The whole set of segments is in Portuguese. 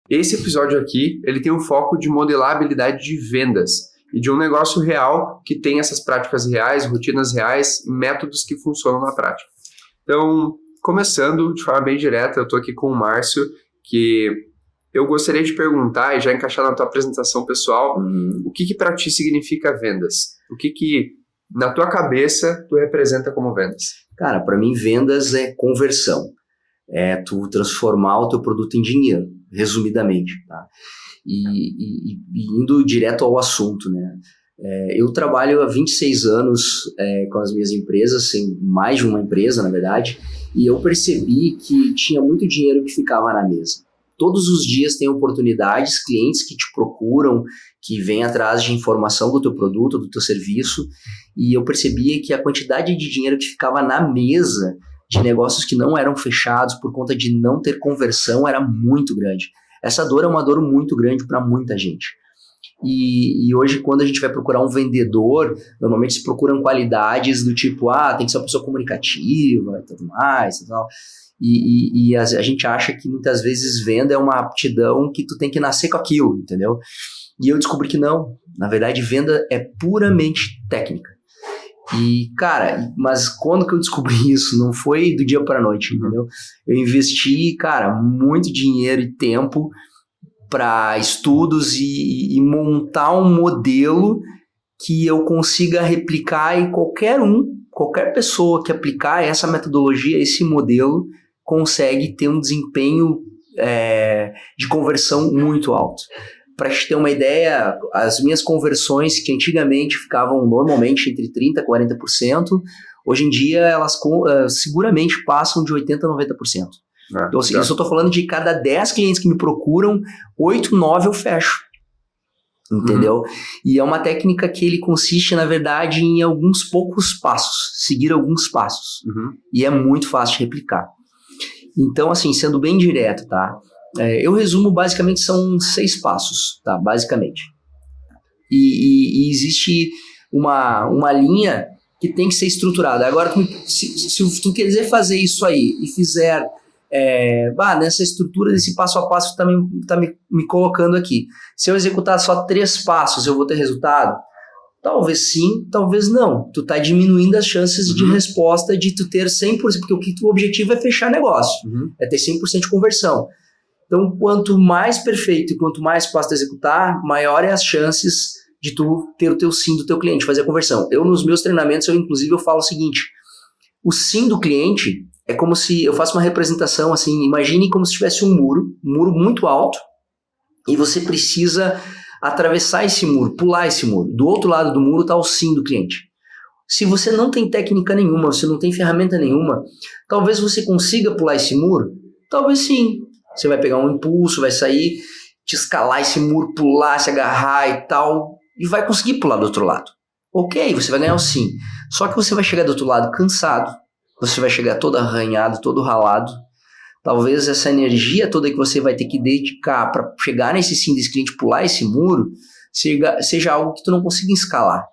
Esse episódio aqui, ele tem o foco de modelar a habilidade de vendas e de um negócio real que tem essas práticas reais, rotinas reais, métodos que funcionam na prática. Então, começando de forma bem direta, eu estou aqui com o Márcio, que eu gostaria de perguntar e já encaixar na tua apresentação pessoal, o que para ti significa vendas? O que na tua cabeça tu representa como vendas? Cara, para mim vendas é conversão, é tu transformar o teu produto em dinheiro, resumidamente, tá? E indo direto ao assunto, né? Eu trabalho há 26 anos com as minhas empresas, mais de uma empresa, na verdade, e eu percebi que tinha muito dinheiro que ficava na mesa. Todos os dias tem oportunidades, clientes que te procuram, que vêm atrás de informação do teu produto, do teu serviço, e eu percebia que a quantidade de dinheiro que ficava na mesa de negócios que não eram fechados por conta de não ter conversão era muito grande. Essa dor é uma dor muito grande para muita gente. E hoje, quando a gente vai procurar um vendedor, normalmente se procuram qualidades do tipo, tem que ser uma pessoa comunicativa e tudo mais e tal. E a gente acha que muitas vezes venda é uma aptidão que tu tem que nascer com aquilo, entendeu? E eu descobri que não. Na verdade, venda é puramente técnica. E, cara, mas quando que eu descobri isso? Não foi do dia para a noite, entendeu? Eu investi, cara, muito dinheiro e tempo para estudos e montar um modelo que eu consiga replicar e qualquer pessoa que aplicar essa metodologia, esse modelo, consegue ter um desempenho de conversão muito alto. Para te ter uma ideia, as minhas conversões, que antigamente ficavam normalmente entre 30% e 40%, hoje em dia elas seguramente passam de 80% a 90%. Então, assim, eu só estou falando de cada 10 clientes que me procuram, 8, 9 eu fecho. Entendeu? E é uma técnica que ele consiste, na verdade, em alguns poucos passos, seguir alguns passos. E é muito fácil de replicar. Então, assim, sendo bem direto, tá? Eu resumo, basicamente, são 6 passos, tá? Basicamente. E existe uma linha que tem que ser estruturada. Agora, se tu quiser fazer isso aí e fizer nessa estrutura desse passo a passo que tá me colocando aqui, se eu executar só 3 passos, eu vou ter resultado? Talvez sim, talvez não. Tu tá diminuindo as chances de resposta de tu ter 100%, porque o objetivo é fechar negócio, é ter 100% de conversão. Então, quanto mais perfeito e quanto mais fácil tu executar, maior é as chances de tu ter o teu sim do teu cliente, fazer a conversão. Nos meus treinamentos, eu falo o seguinte: o sim do cliente é como se eu faço uma representação assim, imagine como se tivesse um muro muito alto, e você precisa atravessar esse muro, pular esse muro. Do outro lado do muro está o sim do cliente. Se você não tem técnica nenhuma, você não tem ferramenta nenhuma, talvez você consiga pular esse muro, talvez sim. Você vai pegar um impulso, vai sair, te escalar esse muro, pular, se agarrar e tal, e vai conseguir pular do outro lado. Ok, você vai ganhar o sim. Só que você vai chegar do outro lado cansado, você vai chegar todo arranhado, todo ralado. Talvez essa energia toda que você vai ter que dedicar para chegar nesse sim desse cliente, pular esse muro, seja algo que tu não consiga escalar.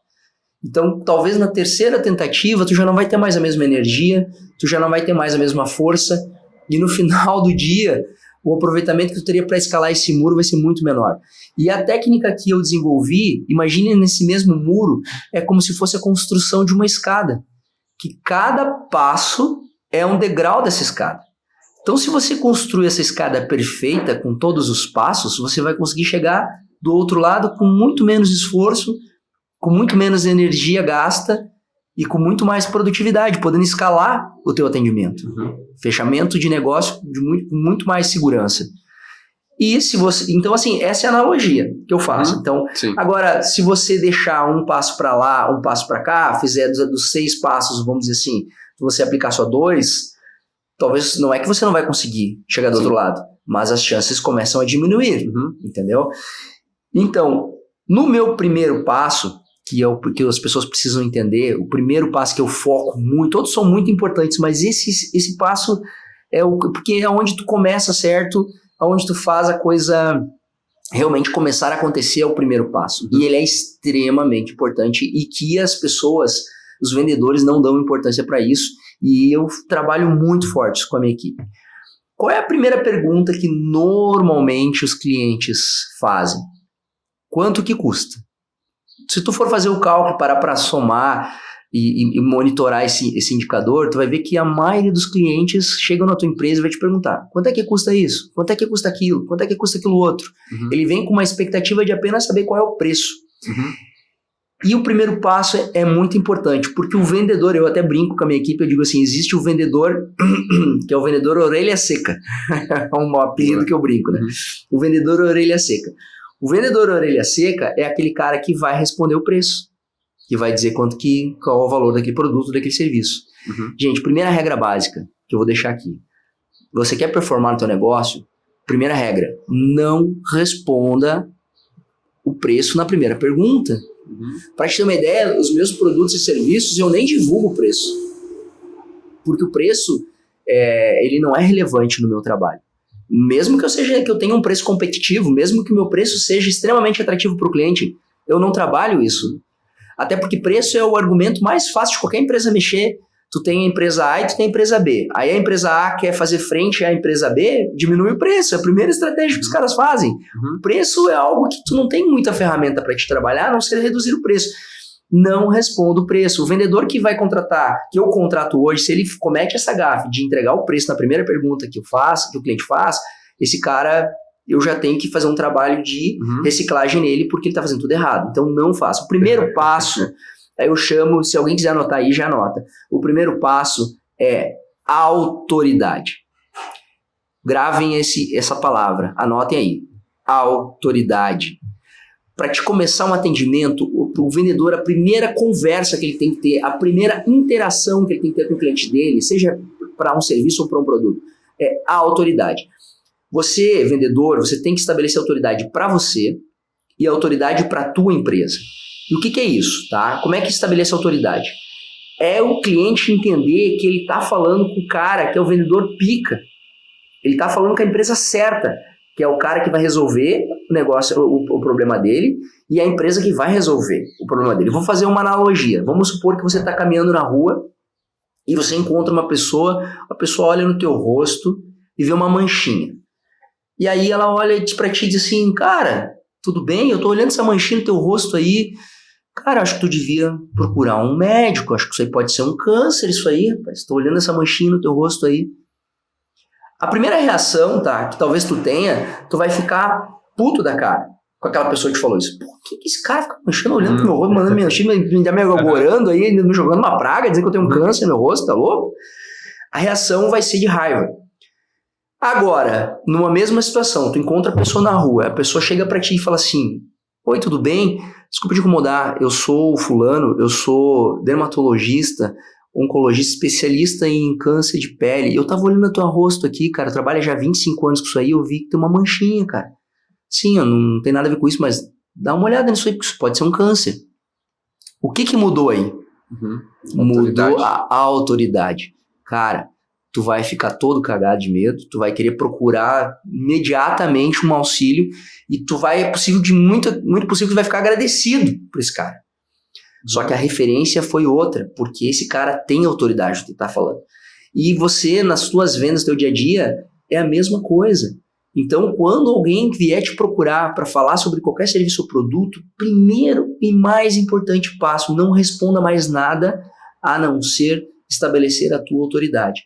Então, talvez na terceira tentativa, tu já não vai ter mais a mesma energia, tu já não vai ter mais a mesma força, e no final do dia, o aproveitamento que tu teria para escalar esse muro vai ser muito menor. E a técnica que eu desenvolvi, imagine nesse mesmo muro, é como se fosse a construção de uma escada, que cada passo é um degrau dessa escada. Então, se você construir essa escada perfeita, com todos os passos, você vai conseguir chegar do outro lado com muito menos esforço, com muito menos energia gasta e com muito mais produtividade, podendo escalar o teu atendimento. Fechamento de negócio com muito mais segurança. Então, assim, essa é a analogia que eu faço. Então, agora, se você deixar um passo para lá, um passo para cá, fizer dos 6 passos, vamos dizer assim, se você aplicar só 2, talvez não é que você não vai conseguir chegar do outro lado, mas as chances começam a diminuir, entendeu? Então, no meu primeiro passo, que as pessoas precisam entender, o primeiro passo que eu foco muito, todos são muito importantes, mas esse passo porque é onde tu começa, certo? Onde tu faz a coisa realmente começar a acontecer, é o primeiro passo. E ele é extremamente importante e que as pessoas, os vendedores, não dão importância para isso, e eu trabalho muito forte com a minha equipe. Qual é a primeira pergunta que normalmente os clientes fazem? Quanto que custa? Se tu for fazer o cálculo, parar para somar e monitorar esse indicador, tu vai ver que a maioria dos clientes chegam na tua empresa e vai te perguntar: quanto é que custa isso? Quanto é que custa aquilo? Quanto é que custa aquilo outro? Ele vem com uma expectativa de apenas saber qual é o preço. E o primeiro passo é muito importante, porque o vendedor, eu até brinco com a minha equipe, eu digo assim, existe o vendedor, que é o vendedor orelha seca. É um apelido que eu brinco, né? O vendedor orelha seca. O vendedor orelha seca é aquele cara que vai responder o preço, que vai dizer qual é o valor daquele produto, daquele serviço. Gente, primeira regra básica que eu vou deixar aqui. Você quer performar no teu negócio? Primeira regra, não responda o preço na primeira pergunta. Para te ter uma ideia, os meus produtos e serviços eu nem divulgo o preço. Porque o preço, ele não é relevante no meu trabalho. Mesmo que eu tenha um preço competitivo, mesmo que o meu preço seja extremamente atrativo para o cliente, eu não trabalho isso. Até porque preço é o argumento mais fácil de qualquer empresa mexer. Tu tem a empresa A e tu tem a empresa B. Aí a empresa A quer fazer frente à empresa B, diminui o preço. É a primeira estratégia que os caras fazem. O preço é algo que tu não tem muita ferramenta para te trabalhar, a não ser reduzir o preço. Não responda o preço. O vendedor que vai contratar, que eu contrato hoje, se ele comete essa gafe de entregar o preço na primeira pergunta que o cliente faz, esse cara, eu já tenho que fazer um trabalho de reciclagem nele, porque ele está fazendo tudo errado. Então não faça. O primeiro passo, aí eu chamo, se alguém quiser anotar aí, já anota. O primeiro passo é autoridade. Gravem essa palavra, anotem aí. Autoridade. Para te começar um atendimento, o vendedor, a primeira conversa que ele tem que ter, a primeira interação que ele tem que ter com o cliente dele, seja para um serviço ou para um produto, é a autoridade. Você, vendedor, você tem que estabelecer autoridade para você e autoridade para a tua empresa. E o que é isso, tá? Como é que estabelece autoridade? É o cliente entender que ele está falando com o cara que é o vendedor pica. Ele está falando com a empresa certa, que é o cara que vai resolver o negócio, o problema dele, e a empresa que vai resolver o problema dele. Vou fazer uma analogia. Vamos supor que você está caminhando na rua e você encontra uma pessoa, a pessoa olha no teu rosto e vê uma manchinha. E aí ela olha para ti e diz assim: cara, tudo bem? Eu tô olhando essa manchinha no teu rosto aí. Cara, acho que tu devia procurar um médico. Acho que isso aí pode ser um câncer, isso aí, rapaz. Tô olhando essa manchinha no teu rosto aí. A primeira reação, tá, que talvez tu tenha, tu vai ficar puto da cara com aquela pessoa que falou isso. Pô, que esse cara fica manchando, olhando pro meu rosto, mandando mexer, me agorando aí, me jogando uma praga, dizendo que eu tenho um câncer no meu rosto, tá louco? A reação vai ser de raiva. Agora, numa mesma situação, tu encontra a pessoa na rua, a pessoa chega pra ti e fala assim: oi, tudo bem? Desculpa te incomodar, eu sou o fulano, eu sou dermatologista, oncologista especialista em câncer de pele. Eu tava olhando o teu rosto aqui, cara, trabalha já há 25 anos com isso aí, eu vi que tem uma manchinha, cara. Sim, não tem nada a ver com isso, mas dá uma olhada nisso aí, porque isso pode ser um câncer. O que mudou aí? Mudou a autoridade. Cara, tu vai ficar todo cagado de medo, tu vai querer procurar imediatamente um auxílio e muito possível que tu vai ficar agradecido por esse cara. Só que a referência foi outra, porque esse cara tem autoridade do que tá falando. E você, nas tuas vendas, no teu dia a dia, é a mesma coisa. Então, quando alguém vier te procurar para falar sobre qualquer serviço ou produto, primeiro e mais importante passo, não responda mais nada a não ser estabelecer a tua autoridade.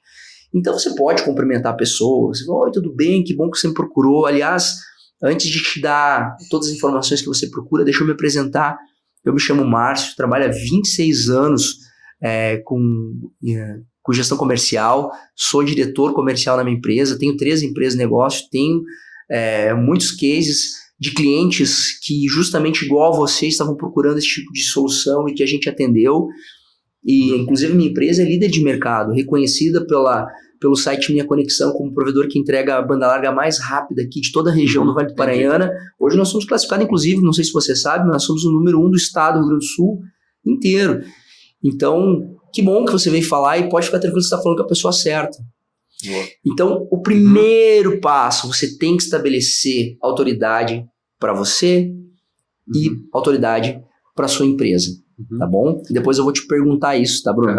Então, você pode cumprimentar a pessoa, você fala: oi, tudo bem, que bom que você me procurou. Aliás, antes de te dar todas as informações que você procura, deixa eu me apresentar. Eu me chamo Márcio, trabalho há 26 anos com gestão comercial, sou diretor comercial na minha empresa, tenho 3 empresas de negócio, tenho muitos cases de clientes que justamente igual a vocês estavam procurando esse tipo de solução e que a gente atendeu. E inclusive minha empresa é líder de mercado, reconhecida pelo site Minha Conexão como provedor que entrega a banda larga mais rápida aqui de toda a região do Vale do Paranhana. Hoje nós somos classificados, inclusive, não sei se você sabe, nós somos o número 1 do estado do Rio Grande do Sul inteiro. Então, que bom que você veio falar e pode ficar tranquilo que você está falando com a pessoa certa. Boa. Então, o primeiro passo, você tem que estabelecer autoridade para você e autoridade para sua empresa, tá bom? E depois eu vou te perguntar isso, tá, Bruno?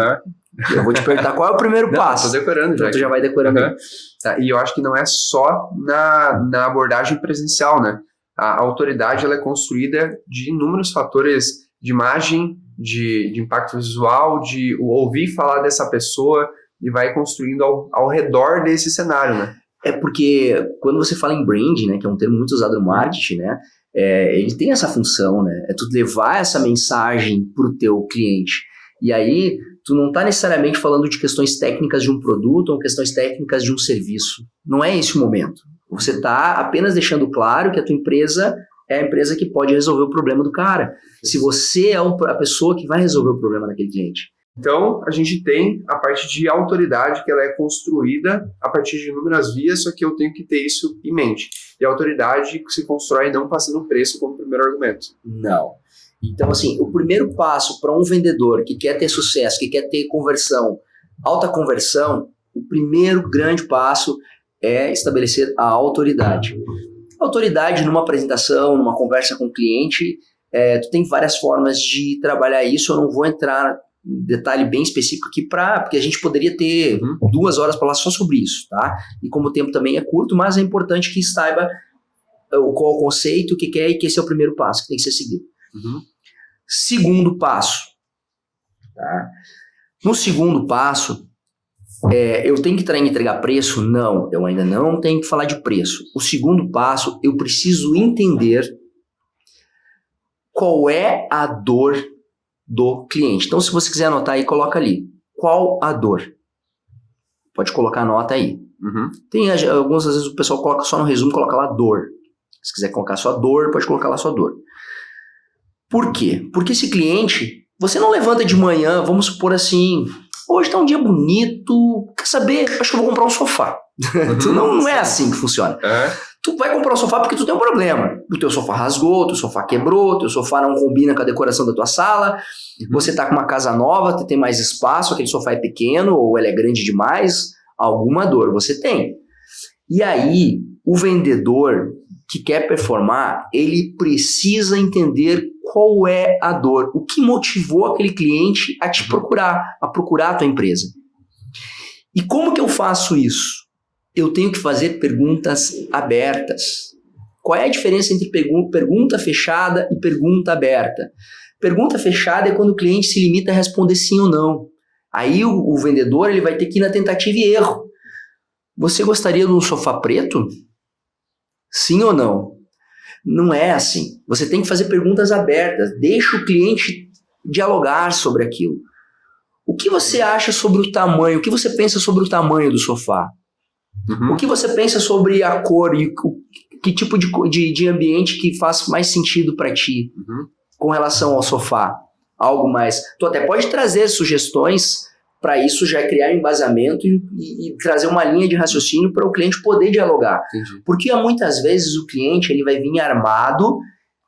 Eu vou te perguntar qual é o primeiro passo. Tô decorando já. Então tu já vai decorando. Tá, e eu acho que não é só na abordagem presencial, né? A autoridade ela é construída de inúmeros fatores de imagem, de impacto visual, de ouvir falar dessa pessoa e vai construindo ao redor desse cenário, né? É porque quando você fala em branding, né, que é um termo muito usado no marketing, né, ele tem essa função, né, é tu levar essa mensagem para o teu cliente. E aí, tu não está necessariamente falando de questões técnicas de um produto ou questões técnicas de um serviço. Não é esse o momento. Você está apenas deixando claro que a tua empresa é a empresa que pode resolver o problema do cara. Se você é a pessoa que vai resolver o problema daquele cliente. Então, a gente tem a parte de autoridade que ela é construída a partir de inúmeras vias, só que eu tenho que ter isso em mente. E a autoridade se constrói não passando preço como primeiro argumento. Não. Então, assim, o primeiro passo para um vendedor que quer ter sucesso, que quer ter conversão, alta conversão, o primeiro grande passo é estabelecer a autoridade. A autoridade numa apresentação, numa conversa com o cliente, tu tem várias formas de trabalhar isso. Eu não vou entrar em detalhe bem específico aqui, porque a gente poderia ter 2 horas para falar só sobre isso, tá? E como o tempo também é curto, mas é importante que saiba qual o conceito, o que é e que esse é o primeiro passo que tem que ser seguido. Segundo passo. Tá? No segundo passo, eu tenho que entregar preço? Não, eu ainda não tenho que falar de preço. O segundo passo, eu preciso entender qual é a dor do cliente. Então, se você quiser anotar aí, coloca ali. Qual a dor? Pode colocar a nota aí. Tem algumas vezes o pessoal coloca só no resumo, coloca lá dor. Se quiser colocar só dor, pode colocar lá só dor. Por quê? Porque esse cliente, você não levanta de manhã, vamos supor assim, hoje tá um dia bonito, quer saber? Acho que eu vou comprar um sofá. Não é assim que funciona. Tu vai comprar um sofá porque tu tem um problema. O teu sofá rasgou, o teu sofá quebrou, o teu sofá não combina com a decoração da tua sala, você tá com uma casa nova, tu tem mais espaço, aquele sofá é pequeno ou ele é grande demais, alguma dor você tem. E aí, o vendedor que quer performar, ele precisa entender qual é a dor, o que motivou aquele cliente a te procurar, a procurar a tua empresa. E como que eu faço isso? Eu tenho que fazer perguntas abertas. Qual é a diferença entre pergunta fechada e pergunta aberta? Pergunta fechada é quando o cliente se limita a responder sim ou não. Aí o vendedor ele vai ter que ir na tentativa e erro. Você gostaria de um sofá preto? Sim ou não? Não é assim. Você tem que fazer perguntas abertas. Deixa o cliente dialogar sobre aquilo. O que você acha sobre o tamanho? O que você pensa sobre o tamanho do sofá? O que você pensa sobre a cor e que tipo de ambiente que faz mais sentido para ti com relação ao sofá? Algo mais. Tu até pode trazer sugestões para isso, já criar embasamento e trazer uma linha de raciocínio para o cliente poder dialogar. Entendi. Porque muitas vezes o cliente ele vai vir armado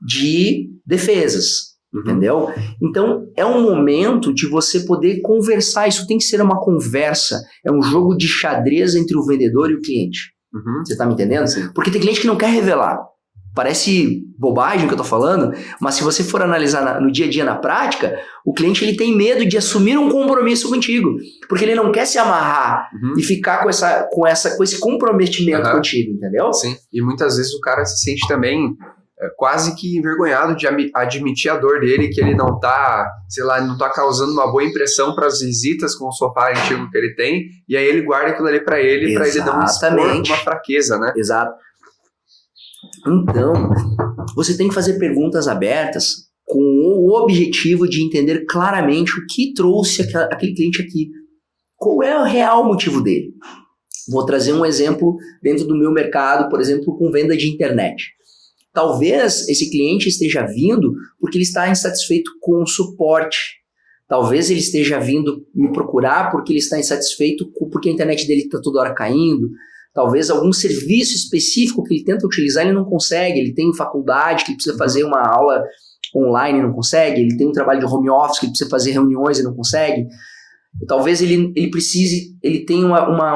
de defesas. Entendeu? Então, é um momento de você poder conversar. Isso tem que ser uma conversa. É um jogo de xadrez entre o vendedor e o cliente. Você tá me entendendo? Sim. Porque tem cliente que não quer revelar. Parece bobagem o que eu tô falando, mas se você for analisar no dia a dia, na prática, o cliente ele tem medo de assumir um compromisso contigo. Porque ele não quer se amarrar e ficar com esse comprometimento contigo, entendeu? Sim. E muitas vezes o cara se sente também quase que envergonhado de admitir a dor dele, que ele não tá, sei lá, não tá causando uma boa impressão para as visitas com o sofá antigo que ele tem, e aí ele guarda aquilo ali para ele não expor uma fraqueza, né? Exato. Então, você tem que fazer perguntas abertas com o objetivo de entender claramente o que trouxe aquele cliente aqui. Qual é o real motivo dele? Vou trazer um exemplo dentro do meu mercado, por exemplo, com venda de internet. Talvez esse cliente esteja vindo porque ele está insatisfeito com o suporte. Talvez ele esteja vindo me procurar porque ele está insatisfeito porque a internet dele está toda hora caindo. Talvez algum serviço específico que ele tenta utilizar ele não consegue. Ele tem faculdade que ele precisa fazer uma aula online e não consegue. Ele tem um trabalho de home office que ele precisa fazer reuniões e não consegue. Talvez ele tenha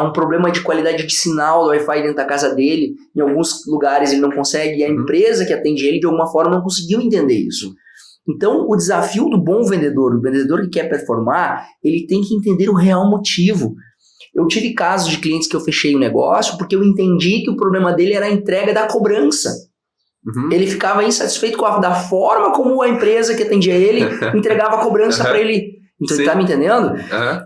um problema de qualidade de sinal do Wi-Fi dentro da casa dele. Em alguns lugares ele não consegue, e a empresa que atende ele de alguma forma não conseguiu entender isso. Então, o desafio do bom vendedor, o vendedor que quer performar, ele tem que entender o real motivo. Eu tive casos de clientes que eu fechei o negócio porque eu entendi que o problema dele era a entrega da cobrança. Ele ficava insatisfeito da forma como a empresa que atendia ele entregava a cobrança para ele. Então, ele tá me entendendo?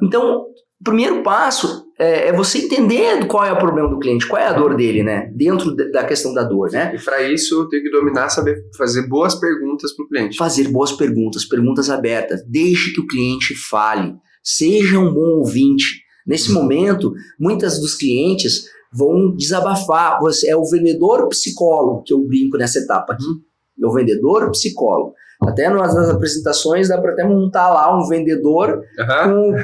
Então, o primeiro passo é você entender qual é o problema do cliente, qual é a dor dele, né? Dentro da questão da dor, né? E para isso, eu tenho que dominar, saber fazer boas perguntas para o cliente. Fazer boas perguntas, perguntas abertas. Deixe que o cliente fale. Seja um bom ouvinte. Nesse momento, muitas dos clientes vão desabafar. Você é o vendedor psicólogo, que eu brinco nessa etapa aqui. É o vendedor psicólogo. Até nas apresentações dá para até montar lá um vendedor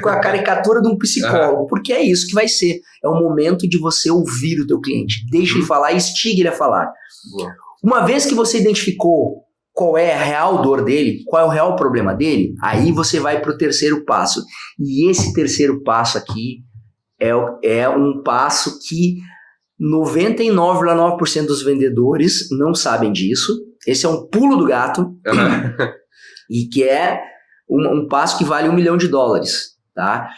com a caricatura de um psicólogo, porque é isso que vai ser. É o momento de você ouvir o teu cliente. Deixa ele falar e instigue ele a falar. Boa. Uma vez que você identificou qual é a real dor dele, qual é o real problema dele, aí você vai para o terceiro passo. E esse terceiro passo aqui é um passo que 99,9% dos vendedores não sabem disso. Esse é um pulo do gato e que é um passo que vale $1 milhão, tá?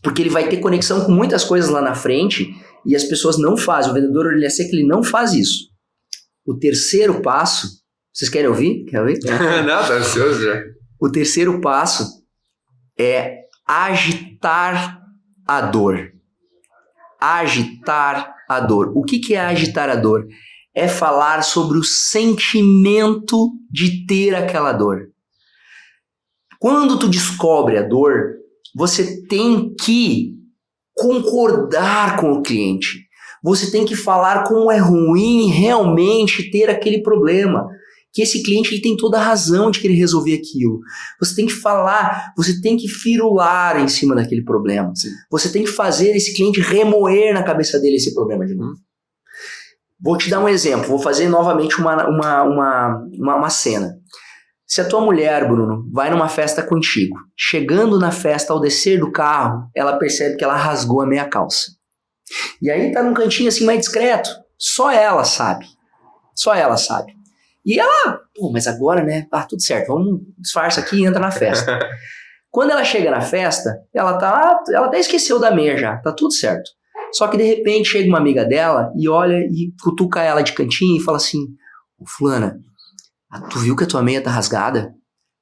Porque ele vai ter conexão com muitas coisas lá na frente e as pessoas não fazem. O vendedor orelha seca, ele não faz isso. O terceiro passo, vocês querem ouvir? Quer ouvir? Não, tá ansioso já. O terceiro passo é agitar a dor. Agitar a dor. O que é agitar a dor? É falar sobre o sentimento de ter aquela dor. Quando tu descobre a dor, você tem que concordar com o cliente. Você tem que falar como é ruim realmente ter aquele problema. Que esse cliente ele tem toda a razão de querer resolver aquilo. Você tem que falar, você tem que firular em cima daquele problema. Sim. Você tem que fazer esse cliente remoer na cabeça dele esse problema de novo. Vou te dar um exemplo, vou fazer novamente uma cena. Se a tua mulher, Bruno, vai numa festa contigo, chegando na festa, ao descer do carro, ela percebe que ela rasgou a meia calça. E aí tá num cantinho assim mais discreto, só ela sabe. Só ela sabe. E ela, mas agora, né, tá tudo certo, vamos disfarça aqui e entra na festa. Quando ela chega na festa, ela até esqueceu da meia já, tá tudo certo. Só que de repente chega uma amiga dela e olha e cutuca ela de cantinho e fala assim: fulana, tu viu que a tua meia tá rasgada?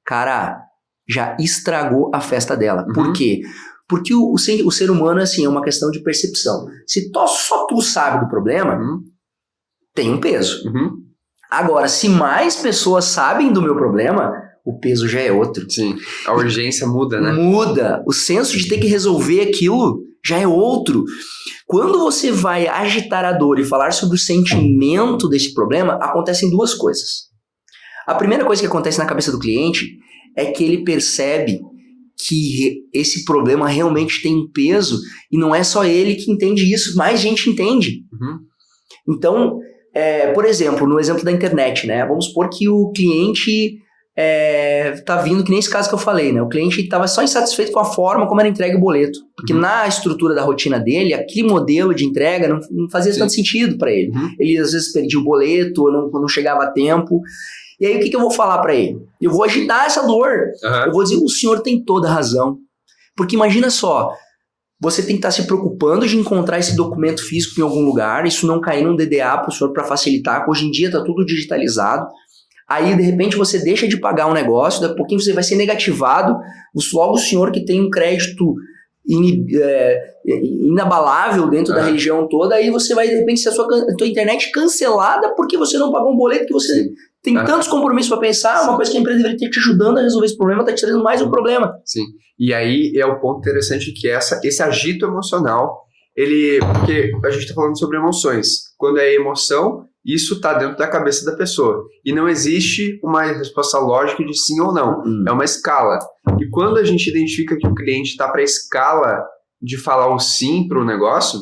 Cara, já estragou a festa dela. Por quê? Porque o ser humano assim, é uma questão de percepção. Se só tu sabe do problema, tem um peso. Agora, se mais pessoas sabem do meu problema, o peso já é outro. Sim, a urgência muda, né? Muda. O senso de ter que resolver aquilo já é outro. Quando você vai agitar a dor e falar sobre o sentimento desse problema, acontecem duas coisas. A primeira coisa que acontece na cabeça do cliente é que ele percebe que esse problema realmente tem um peso e não é só ele que entende isso, mais gente entende. Então, por exemplo, no exemplo da internet, né? Vamos supor que o cliente tá vindo, que nem esse caso que eu falei, né? O cliente estava só insatisfeito com a forma como era entregue o boleto, porque na estrutura da rotina dele, aquele modelo de entrega não fazia tanto sentido para ele. Ele às vezes perdia o boleto, ou não chegava a tempo. E aí o que eu vou falar para ele? Eu vou agitar essa dor. Eu vou dizer: o senhor tem toda a razão. Porque imagina só, você tem que estar se preocupando de encontrar esse documento físico em algum lugar, isso não cair num DDA para o senhor para facilitar, porque hoje em dia está tudo digitalizado. Aí, de repente, você deixa de pagar um negócio, daqui a pouquinho você vai ser negativado, logo o senhor que tem um crédito inabalável dentro da religião toda, aí você vai, de repente, ser a tua internet cancelada porque você não pagou um boleto que você tem tantos compromissos para pensar, uma coisa que a empresa deveria ter te ajudando a resolver esse problema, está te trazendo mais um problema. Sim, e aí é o ponto interessante que esse agito emocional, porque a gente está falando sobre emoções, quando é emoção, isso está dentro da cabeça da pessoa. E não existe uma resposta lógica de sim ou não. É uma escala. E quando a gente identifica que o cliente está para a escala de falar o sim para o negócio,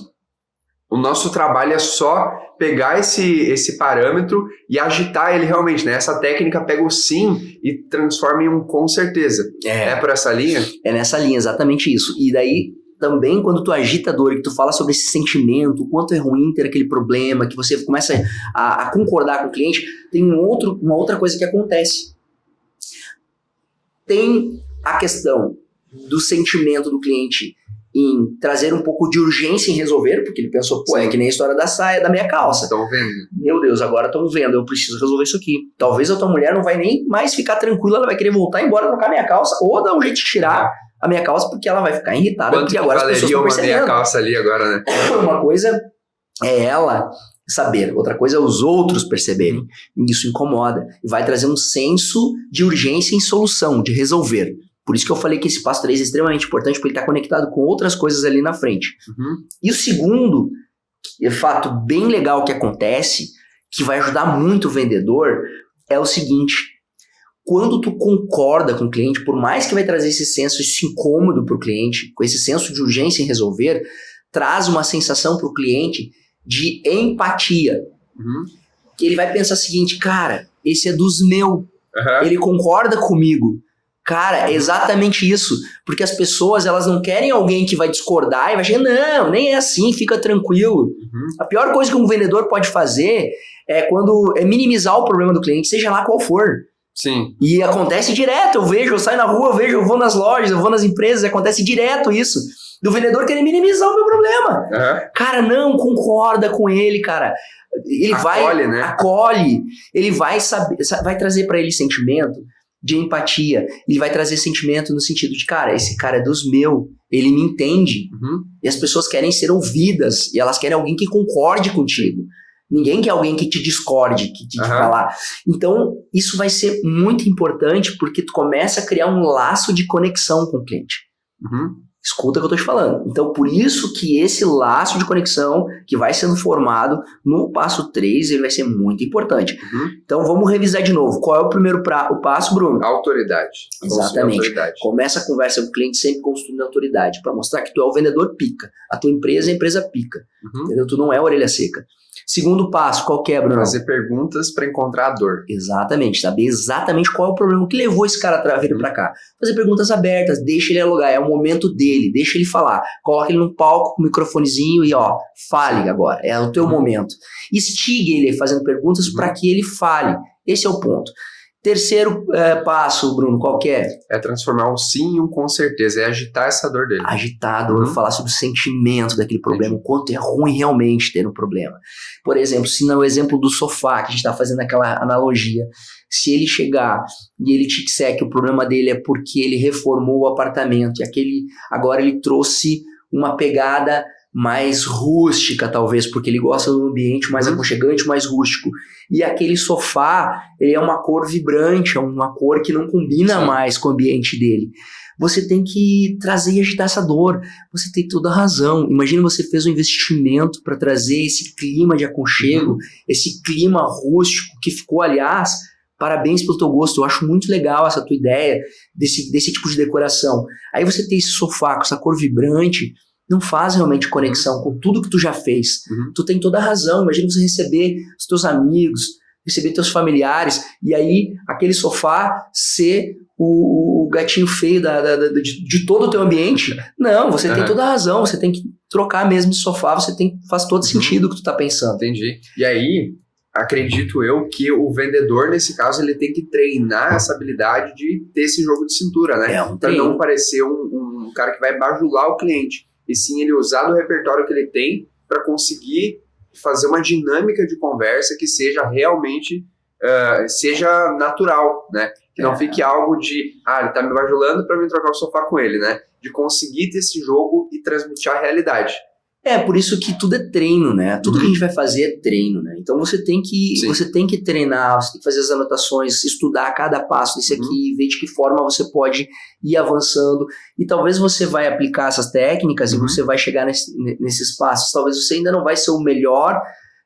o nosso trabalho é só pegar esse parâmetro e agitar ele realmente, né? Essa técnica pega o sim e transforma em um com certeza. É por essa linha? É nessa linha, exatamente isso. E daí também quando tu agita a dor e que tu fala sobre esse sentimento, o quanto é ruim ter aquele problema, que você começa a concordar com o cliente, tem uma outra coisa que acontece. tem a questão do sentimento do cliente em trazer um pouco de urgência em resolver, porque ele pensou, pô, é que nem a história da saia, da minha calça. Estão vendo. Meu Deus, agora estão vendo, eu preciso resolver isso aqui. Talvez a tua mulher não vai nem mais ficar tranquila, ela vai querer voltar embora, trocar minha calça, ou dar um jeito de tirar a minha calça, porque ela vai ficar irritada, porque agora as pessoas estão percebendo. Uma calça ali agora, né? Uma coisa é ela saber, outra coisa é os outros perceberem. E isso incomoda e vai trazer um senso de urgência em solução, de resolver. Por isso que eu falei que esse passo 3 é extremamente importante, porque ele está conectado com outras coisas ali na frente. E o segundo fato bem legal que acontece, que vai ajudar muito o vendedor, é o seguinte: quando tu concorda com o cliente, por mais que vai trazer esse senso, esse incômodo para o cliente, com esse senso de urgência em resolver, traz uma sensação para o cliente de empatia. Ele vai pensar o seguinte, cara, esse é dos meus, ele concorda comigo. Cara, é exatamente isso, porque as pessoas, elas não querem alguém que vai discordar e vai dizer, não, nem é assim, fica tranquilo. A pior coisa que um vendedor pode fazer é minimizar o problema do cliente, seja lá qual for. Sim. E acontece direto, eu saio na rua, eu vou nas lojas, eu vou nas empresas, acontece direto isso, do vendedor querer minimizar o meu problema. Cara, não, concorda com ele, cara. Ele acolhe, ele vai saber, vai trazer pra ele sentimento de empatia, ele vai trazer sentimento no sentido de, cara, esse cara é dos meus, ele me entende, e as pessoas querem ser ouvidas, e elas querem alguém que concorde contigo, ninguém quer alguém que te discorde, que te falar. Então, isso vai ser muito importante, porque tu começa a criar um laço de conexão com o cliente. Escuta o que eu tô te falando. Então, por isso que esse laço de conexão que vai sendo formado no passo 3, ele vai ser muito importante. Então, vamos revisar de novo. Qual é o primeiro o passo, Bruno? Autoridade. Exatamente. Autoridade. Começa a conversa com o cliente sempre construindo autoridade, para mostrar que tu é o vendedor pica. A tua empresa é a empresa pica. Entendeu? Tu não é a orelha seca. Segundo passo, qual que é, Bruno? Fazer perguntas para encontrar a dor. Exatamente, saber exatamente qual é o problema que levou esse cara a vir para cá. Fazer perguntas abertas, deixa ele alugar, é o momento dele, deixa ele falar. Coloca ele num palco com o microfonezinho e fale agora, é o teu momento. Instigue ele fazendo perguntas para que ele fale, esse é o ponto. Terceiro passo, Bruno, qual que é? É transformar um sim em um com certeza, é agitar essa dor dele. Agitar a dor, falar sobre o sentimento daquele problema, o quanto é ruim realmente ter um problema. Por exemplo, se no exemplo do sofá, que a gente está fazendo aquela analogia, se ele chegar e ele te disser que o problema dele é porque ele reformou o apartamento e agora ele trouxe uma pegada mais rústica, talvez, porque ele gosta de um ambiente mais aconchegante, mais rústico. E aquele sofá, ele é uma cor vibrante, é uma cor que não combina mais com o ambiente dele. Você tem que trazer e agitar essa dor. Você tem toda a razão. Imagina você fez um investimento para trazer esse clima de aconchego, esse clima rústico que ficou, aliás, parabéns pelo teu gosto. Eu acho muito legal essa tua ideia desse tipo de decoração. Aí você tem esse sofá com essa cor vibrante, não faz realmente conexão com tudo que tu já fez. Tu tem toda a razão. Imagina você receber os teus amigos, receber teus familiares, e aí aquele sofá ser o gatinho feio de todo o teu ambiente. Não, você tem toda a razão. Você tem que trocar mesmo de sofá. Faz todo sentido o que tu tá pensando. Entendi. E aí, acredito eu que o vendedor, nesse caso, ele tem que treinar essa habilidade de ter esse jogo de cintura, né? Para não parecer um cara que vai bajular o cliente. E sim ele usar do repertório que ele tem para conseguir fazer uma dinâmica de conversa que seja realmente seja natural, né? Que não fique algo de, ele tá me bajulando para mim trocar o sofá com ele, né? De conseguir ter esse jogo e transmitir a realidade. Por isso que tudo é treino, né? Tudo que a gente vai fazer é treino, né? Então você tem que treinar, você tem que fazer as anotações, estudar cada passo desse aqui, ver de que forma você pode ir avançando. E talvez você vai aplicar essas técnicas e você vai chegar nesses passos. Talvez você ainda não vai ser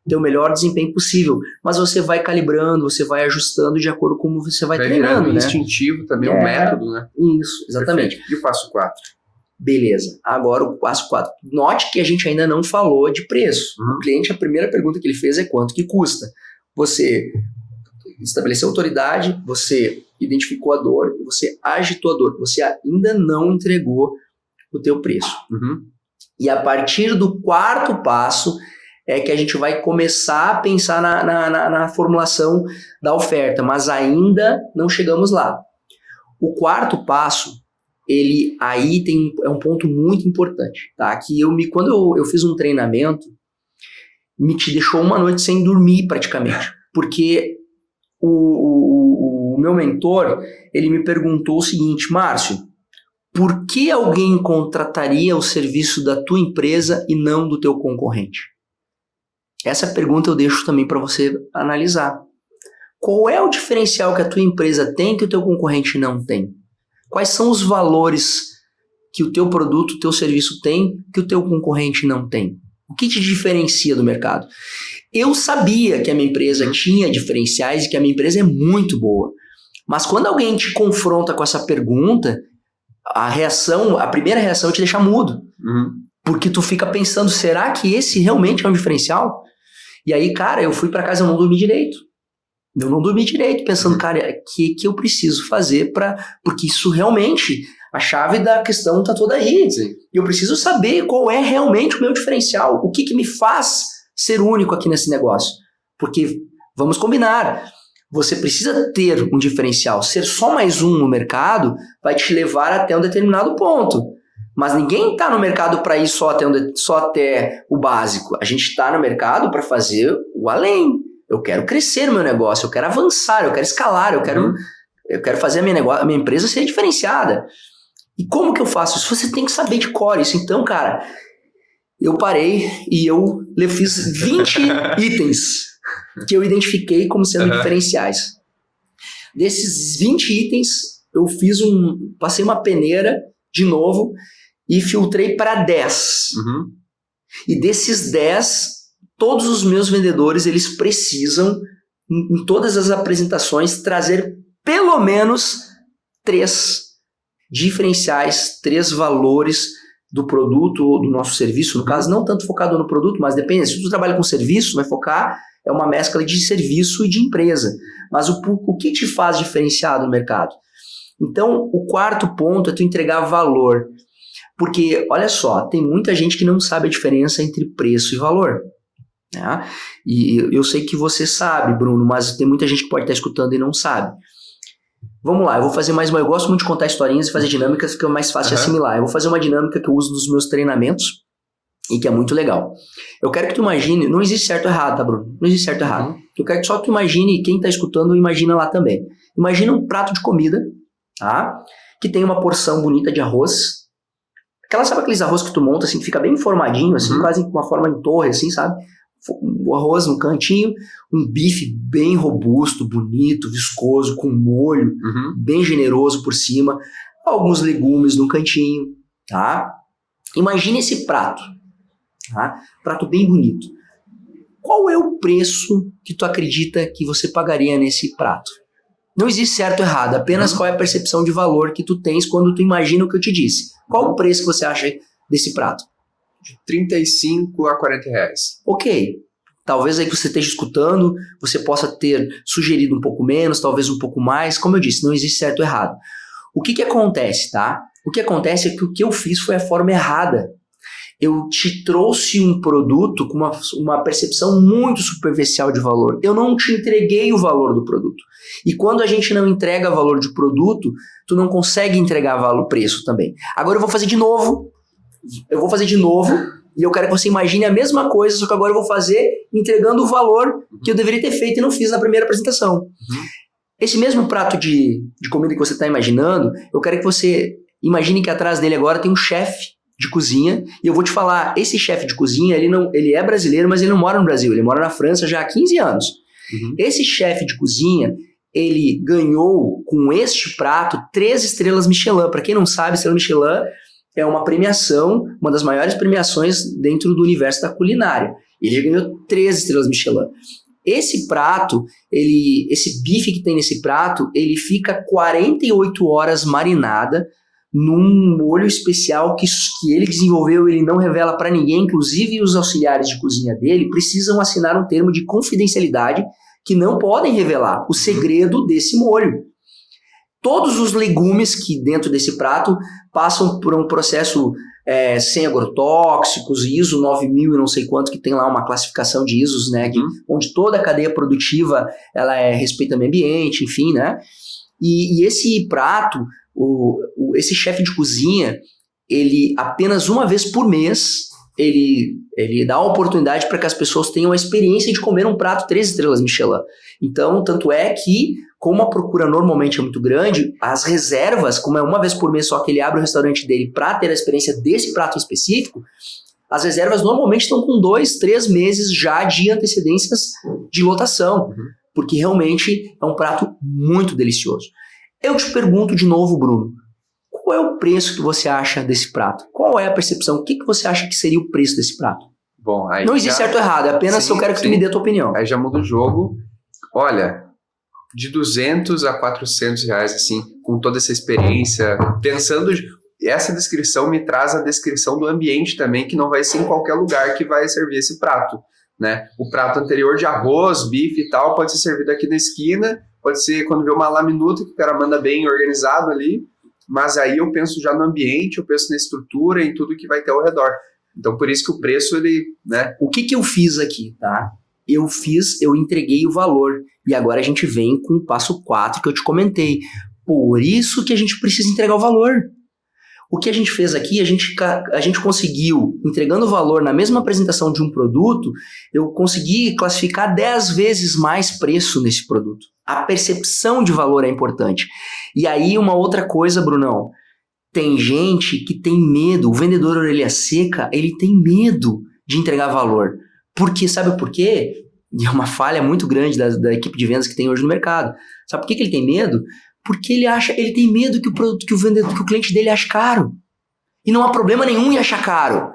ter o melhor desempenho possível, mas você vai calibrando, você vai ajustando de acordo com como você vai treinando, né? Instintivo também, um método, né? Isso, exatamente. Perfeito. E o passo 4? Beleza, agora o passo 4. Note que a gente ainda não falou de preço. O cliente, a primeira pergunta que ele fez é quanto que custa. Você estabeleceu autoridade, você identificou a dor, você agitou a dor, você ainda não entregou o teu preço. E a partir do quarto passo é que a gente vai começar a pensar na formulação da oferta, mas ainda não chegamos lá. O quarto passo, ele aí é um ponto muito importante, tá? Que quando eu fiz um treinamento, me te deixou uma noite sem dormir praticamente, porque o meu mentor, ele me perguntou o seguinte: Márcio, por que alguém contrataria o serviço da tua empresa e não do teu concorrente? Essa pergunta eu deixo também para você analisar. Qual é o diferencial que a tua empresa tem que o teu concorrente não tem? Quais são os valores que o teu produto, o teu serviço tem que o teu concorrente não tem? O que te diferencia do mercado? Eu sabia que a minha empresa tinha diferenciais e que a minha empresa é muito boa. Mas quando alguém te confronta com essa pergunta, a primeira reação é te deixar mudo. Porque tu fica pensando, será que esse realmente é um diferencial? E aí, cara, eu fui para casa e eu não dormi direito. Pensando, cara, o que eu preciso fazer porque isso realmente, a chave da questão tá toda aí. Sim. E eu preciso saber qual é realmente o meu diferencial, o que me faz ser único aqui nesse negócio. Porque, vamos combinar, você precisa ter um diferencial. Ser só mais um no mercado vai te levar até um determinado ponto. Mas ninguém está no mercado para ir só até o básico. A gente está no mercado para fazer o além. Eu quero crescer no meu negócio, eu quero avançar, eu quero escalar, eu quero fazer a minha empresa ser diferenciada. E como que eu faço isso? Você tem que saber de cor isso. Então, cara, eu parei e eu fiz 20 itens que eu identifiquei como sendo diferenciais. Desses 20 itens, eu passei uma peneira de novo e filtrei para 10. E desses 10, todos os meus vendedores, eles precisam, em todas as apresentações, trazer pelo menos 3 diferenciais, 3 valores do produto ou do nosso serviço. No caso, não tanto focado no produto, mas depende. Se tu trabalha com serviço, vai focar, é uma mescla de serviço e de empresa. Mas o que te faz diferenciado no mercado? Então, o quarto ponto é tu entregar valor. Porque, olha só, tem muita gente que não sabe a diferença entre preço e valor. Né? E eu sei que você sabe, Bruno, mas tem muita gente que pode estar escutando e não sabe. Vamos lá, eu vou fazer mais uma. Eu gosto muito de contar historinhas e fazer dinâmicas, fica mais fácil de assimilar. Eu vou fazer uma dinâmica que eu uso nos meus treinamentos e que é muito legal. Eu quero que tu imagine, não existe certo ou errado, tá, Bruno? Não existe certo ou errado. Eu quero que só tu imagine, e quem está escutando imagina lá também. Imagina um prato de comida, tá? Que tem uma porção bonita de arroz. Sabe aqueles arroz que tu monta, assim, que fica bem formadinho, assim, quase com uma forma em torre, assim, sabe? O arroz no cantinho, um bife bem robusto, bonito, viscoso, com molho, bem generoso por cima, alguns legumes no cantinho, tá? Imagine esse prato, tá? Prato bem bonito. Qual é o preço que tu acredita que você pagaria nesse prato? Não existe certo ou errado, apenas qual é a percepção de valor que tu tens quando tu imagina o que eu te disse. Qual o preço que você acha desse prato? De 35 a 40 reais. Ok. Talvez aí que você esteja escutando, você possa ter sugerido um pouco menos, talvez um pouco mais. Como eu disse, não existe certo ou errado. O que acontece, tá? O que acontece é que o que eu fiz foi a forma errada. Eu te trouxe um produto com uma percepção muito superficial de valor. Eu não te entreguei o valor do produto. E quando a gente não entrega valor de produto, tu não consegue entregar valor preço também. Agora eu vou fazer de novo. E eu quero que você imagine a mesma coisa, só que agora eu vou fazer entregando o valor que eu deveria ter feito e não fiz na primeira apresentação. Esse mesmo prato de comida que você está imaginando, eu quero que você imagine que atrás dele agora tem um chefe de cozinha, e eu vou te falar, esse chefe de cozinha, ele é brasileiro, mas ele não mora no Brasil, ele mora na França já há 15 anos. Esse chefe de cozinha, ele ganhou com este prato 3 estrelas Michelin. Para quem não sabe, estrela Michelin é uma premiação, uma das maiores premiações dentro do universo da culinária. Ele ganhou 3 estrelas Michelin. Esse prato, esse bife que tem nesse prato, ele fica 48 horas marinada num molho especial que ele desenvolveu, ele não revela para ninguém, inclusive os auxiliares de cozinha dele precisam assinar um termo de confidencialidade que não podem revelar o segredo desse molho. Todos os legumes que dentro desse prato passam por um processo sem agrotóxicos, ISO 9000 e não sei quanto, que tem lá uma classificação de ISOs, né, onde toda a cadeia produtiva ela respeita o meio ambiente, enfim, né? E esse prato, esse chefe de cozinha, ele apenas uma vez por mês, ele dá a oportunidade para que as pessoas tenham a experiência de comer um prato 3 estrelas Michelin. Então, tanto é que, como a procura normalmente é muito grande, as reservas, como é uma vez por mês só que ele abre o restaurante dele para ter a experiência desse prato específico, as reservas normalmente estão com 2, 3 meses já de antecedências de lotação, porque realmente é um prato muito delicioso. Eu te pergunto de novo, Bruno, qual é o preço que você acha desse prato? Qual é a percepção? O que você acha que seria o preço desse prato? Bom, aí não existe certo ou errado, é apenas eu quero que tu me dê a tua opinião. Aí já muda o jogo. Olha, de 200 a 400 reais, assim, com toda essa experiência, pensando... Essa descrição me traz a descrição do ambiente também, que não vai ser em qualquer lugar que vai servir esse prato, né? O prato anterior de arroz, bife e tal, pode ser servido aqui na esquina, pode ser quando vê uma laminuta que o cara manda bem organizado ali, mas aí eu penso já no ambiente, eu penso na estrutura, em tudo que vai ter ao redor. Então, por isso que o preço, ele, né? O que eu fiz aqui, tá? Eu entreguei o valor, e agora a gente vem com o passo 4 que eu te comentei. Por isso que a gente precisa entregar o valor. O que a gente fez aqui, a gente conseguiu, entregando o valor na mesma apresentação de um produto, eu consegui classificar 10 vezes mais preço nesse produto. A percepção de valor é importante. E aí uma outra coisa, Brunão, tem gente que tem medo, o vendedor orelha seca, ele tem medo de entregar valor. Porque, sabe por quê? E é uma falha muito grande da equipe de vendas que tem hoje no mercado. Sabe por que ele tem medo? Porque ele tem medo que o produto que o cliente dele ache caro. E não há problema nenhum em achar caro.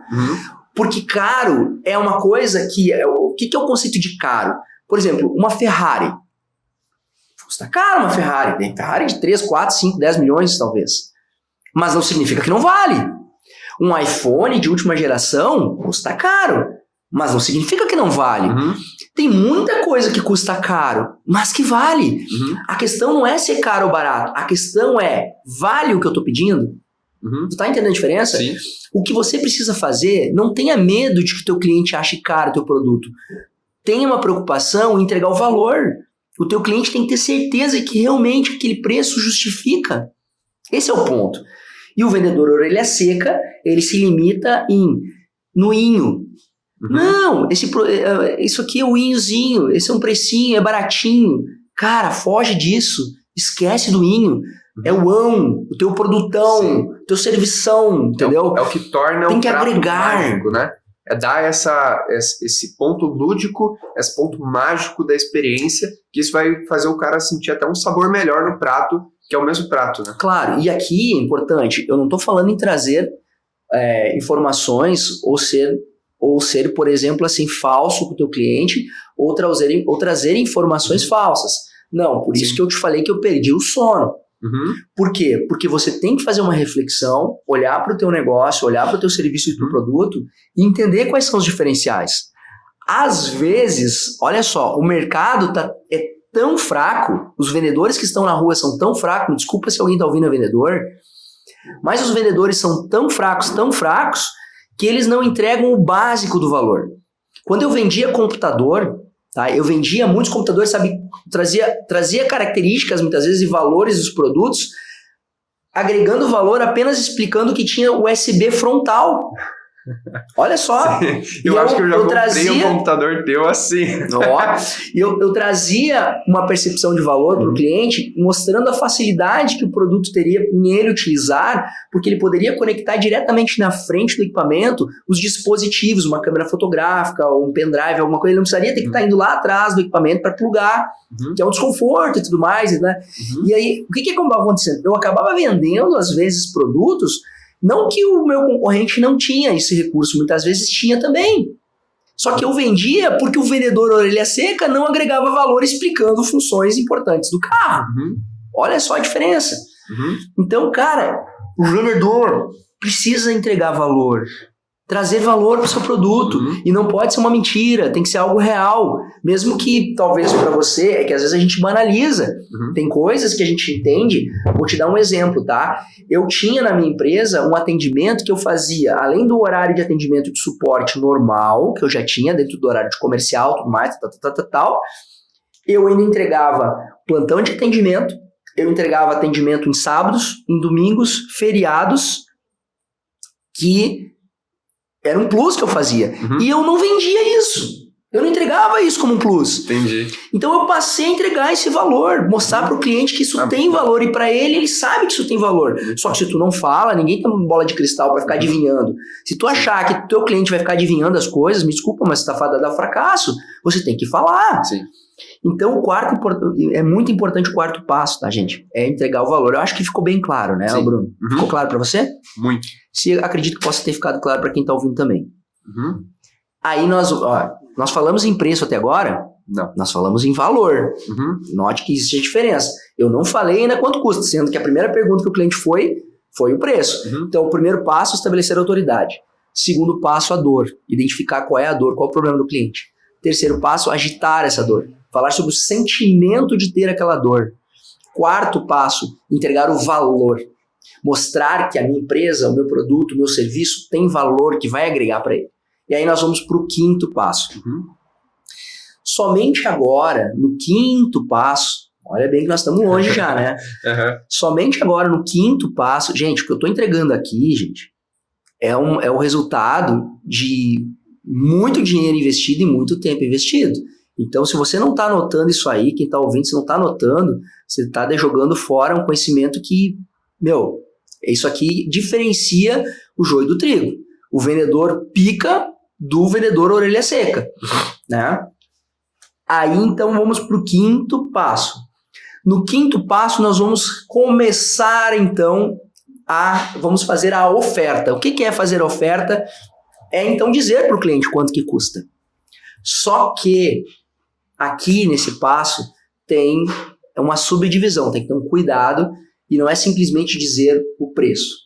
Porque caro é uma coisa que... O que é o conceito de caro? Por exemplo, uma Ferrari. Custa caro uma Ferrari. Tem Ferrari de 3, 4, 5, 10 milhões talvez. Mas não significa que não vale. Um iPhone de última geração custa caro. Mas não significa que não vale. Tem muita coisa que custa caro, mas que vale. A questão não é ser caro ou barato. A questão é, vale o que eu estou pedindo? Tu tá entendendo a diferença? Sim. O que você precisa fazer, não tenha medo de que o teu cliente ache caro o teu produto. Tenha uma preocupação em entregar o valor. O teu cliente tem que ter certeza que realmente aquele preço justifica. Esse é o ponto. E o vendedor orelha seca, ele se limita no inho. Não, isso aqui é o inhozinho, esse é um precinho, é baratinho. Cara, foge disso, esquece do inho. É o o teu produtão, o teu servição, entendeu? É o que torna tem um que prato agregar. mágico, né? É dar esse ponto lúdico, esse ponto mágico da experiência, que isso vai fazer o cara sentir até um sabor melhor no prato, que é o mesmo prato, né? Claro, e aqui é importante, eu não estou falando em trazer informações ou ser, por exemplo, assim, falso com o teu cliente, ou trazer informações falsas. Não, por isso que eu te falei que eu perdi o sono. Por quê? Porque você tem que fazer uma reflexão, olhar para o teu negócio, olhar para o teu serviço e teu produto e entender quais são os diferenciais. Às vezes, olha só, o mercado é tão fraco, os vendedores que estão na rua são tão fracos, desculpa se alguém está ouvindo é vendedor, mas os vendedores são tão fracos, que eles não entregam o básico do valor. Quando eu vendia computador, tá, eu vendia muitos computadores, sabe, trazia características, muitas vezes, e valores dos produtos, agregando valor apenas explicando que tinha USB frontal. Olha só. Eu acho que eu já comprei um computador teu assim. Eu trazia uma percepção de valor para o cliente, mostrando a facilidade que o produto teria em ele utilizar, porque ele poderia conectar diretamente na frente do equipamento os dispositivos, uma câmera fotográfica, ou um pendrive, alguma coisa. Ele não precisaria ter que estar indo lá atrás do equipamento para plugar, que é um desconforto e tudo mais, né? E aí, o que acabava acontecendo? Eu acabava vendendo, às vezes, produtos. Não que o meu concorrente não tinha esse recurso, muitas vezes tinha também. Só que eu vendia porque o vendedor orelha seca não agregava valor explicando funções importantes do carro. Olha só a diferença. Então, cara, o vendedor precisa entregar valor, trazer valor para o seu produto. E não pode ser uma mentira, tem que ser algo real. Mesmo que, talvez para você, é que às vezes a gente banaliza. Tem coisas que a gente entende. Vou te dar um exemplo, tá? Eu tinha na minha empresa um atendimento que eu fazia, além do horário de atendimento de suporte normal, que eu já tinha dentro do horário de comercial, tudo mais, tal, eu ainda entregava plantão de atendimento, eu entregava atendimento em sábados, em domingos, feriados, que era um plus que eu fazia. E eu não vendia isso. Eu não entregava isso como um plus. Entendi. Então eu passei a entregar esse valor, mostrar para o cliente que isso tem valor, e para ele sabe que isso tem valor. Só que se tu não fala, ninguém tem uma bola de cristal para ficar adivinhando. Se tu achar que teu cliente vai ficar adivinhando as coisas, me desculpa, mas você tá fadado ao fracasso. Você tem que falar. Sim. Então é muito importante o quarto passo, tá, gente? É entregar o valor. Eu acho que ficou bem claro, né, Bruno? Ficou claro para você? Muito. Acredito que possa ter ficado claro para quem tá ouvindo também. Aí nós falamos em preço até agora? Não. Nós falamos em valor. Note que existe a diferença. Eu não falei ainda quanto custa, sendo que a primeira pergunta que o cliente foi o preço. Então, o primeiro passo, estabelecer a autoridade. Segundo passo, a dor. Identificar qual é a dor, qual é o problema do cliente. Terceiro passo, agitar essa dor. Falar sobre o sentimento de ter aquela dor. Quarto passo, entregar o valor. Mostrar que a minha empresa, o meu produto, o meu serviço tem valor que vai agregar para ele. E aí nós vamos para o quinto passo. Somente agora, no quinto passo, olha bem que nós estamos longe já, né? Somente agora, no quinto passo, gente, o que eu estou entregando aqui, gente, é o resultado de muito dinheiro investido e muito tempo investido. Então, se você não está anotando isso aí, quem está ouvindo, se não está anotando, você está jogando fora um conhecimento que, isso aqui diferencia o joio do trigo. O vendedor pica do vendedor orelha seca, né? Aí, então, vamos para o quinto passo. No quinto passo, nós vamos começar, então, vamos fazer a oferta. O que é fazer a oferta? É, então, dizer para o cliente quanto que custa. Só que, aqui, nesse passo, tem uma subdivisão, tem que ter um cuidado, e não é simplesmente dizer o preço.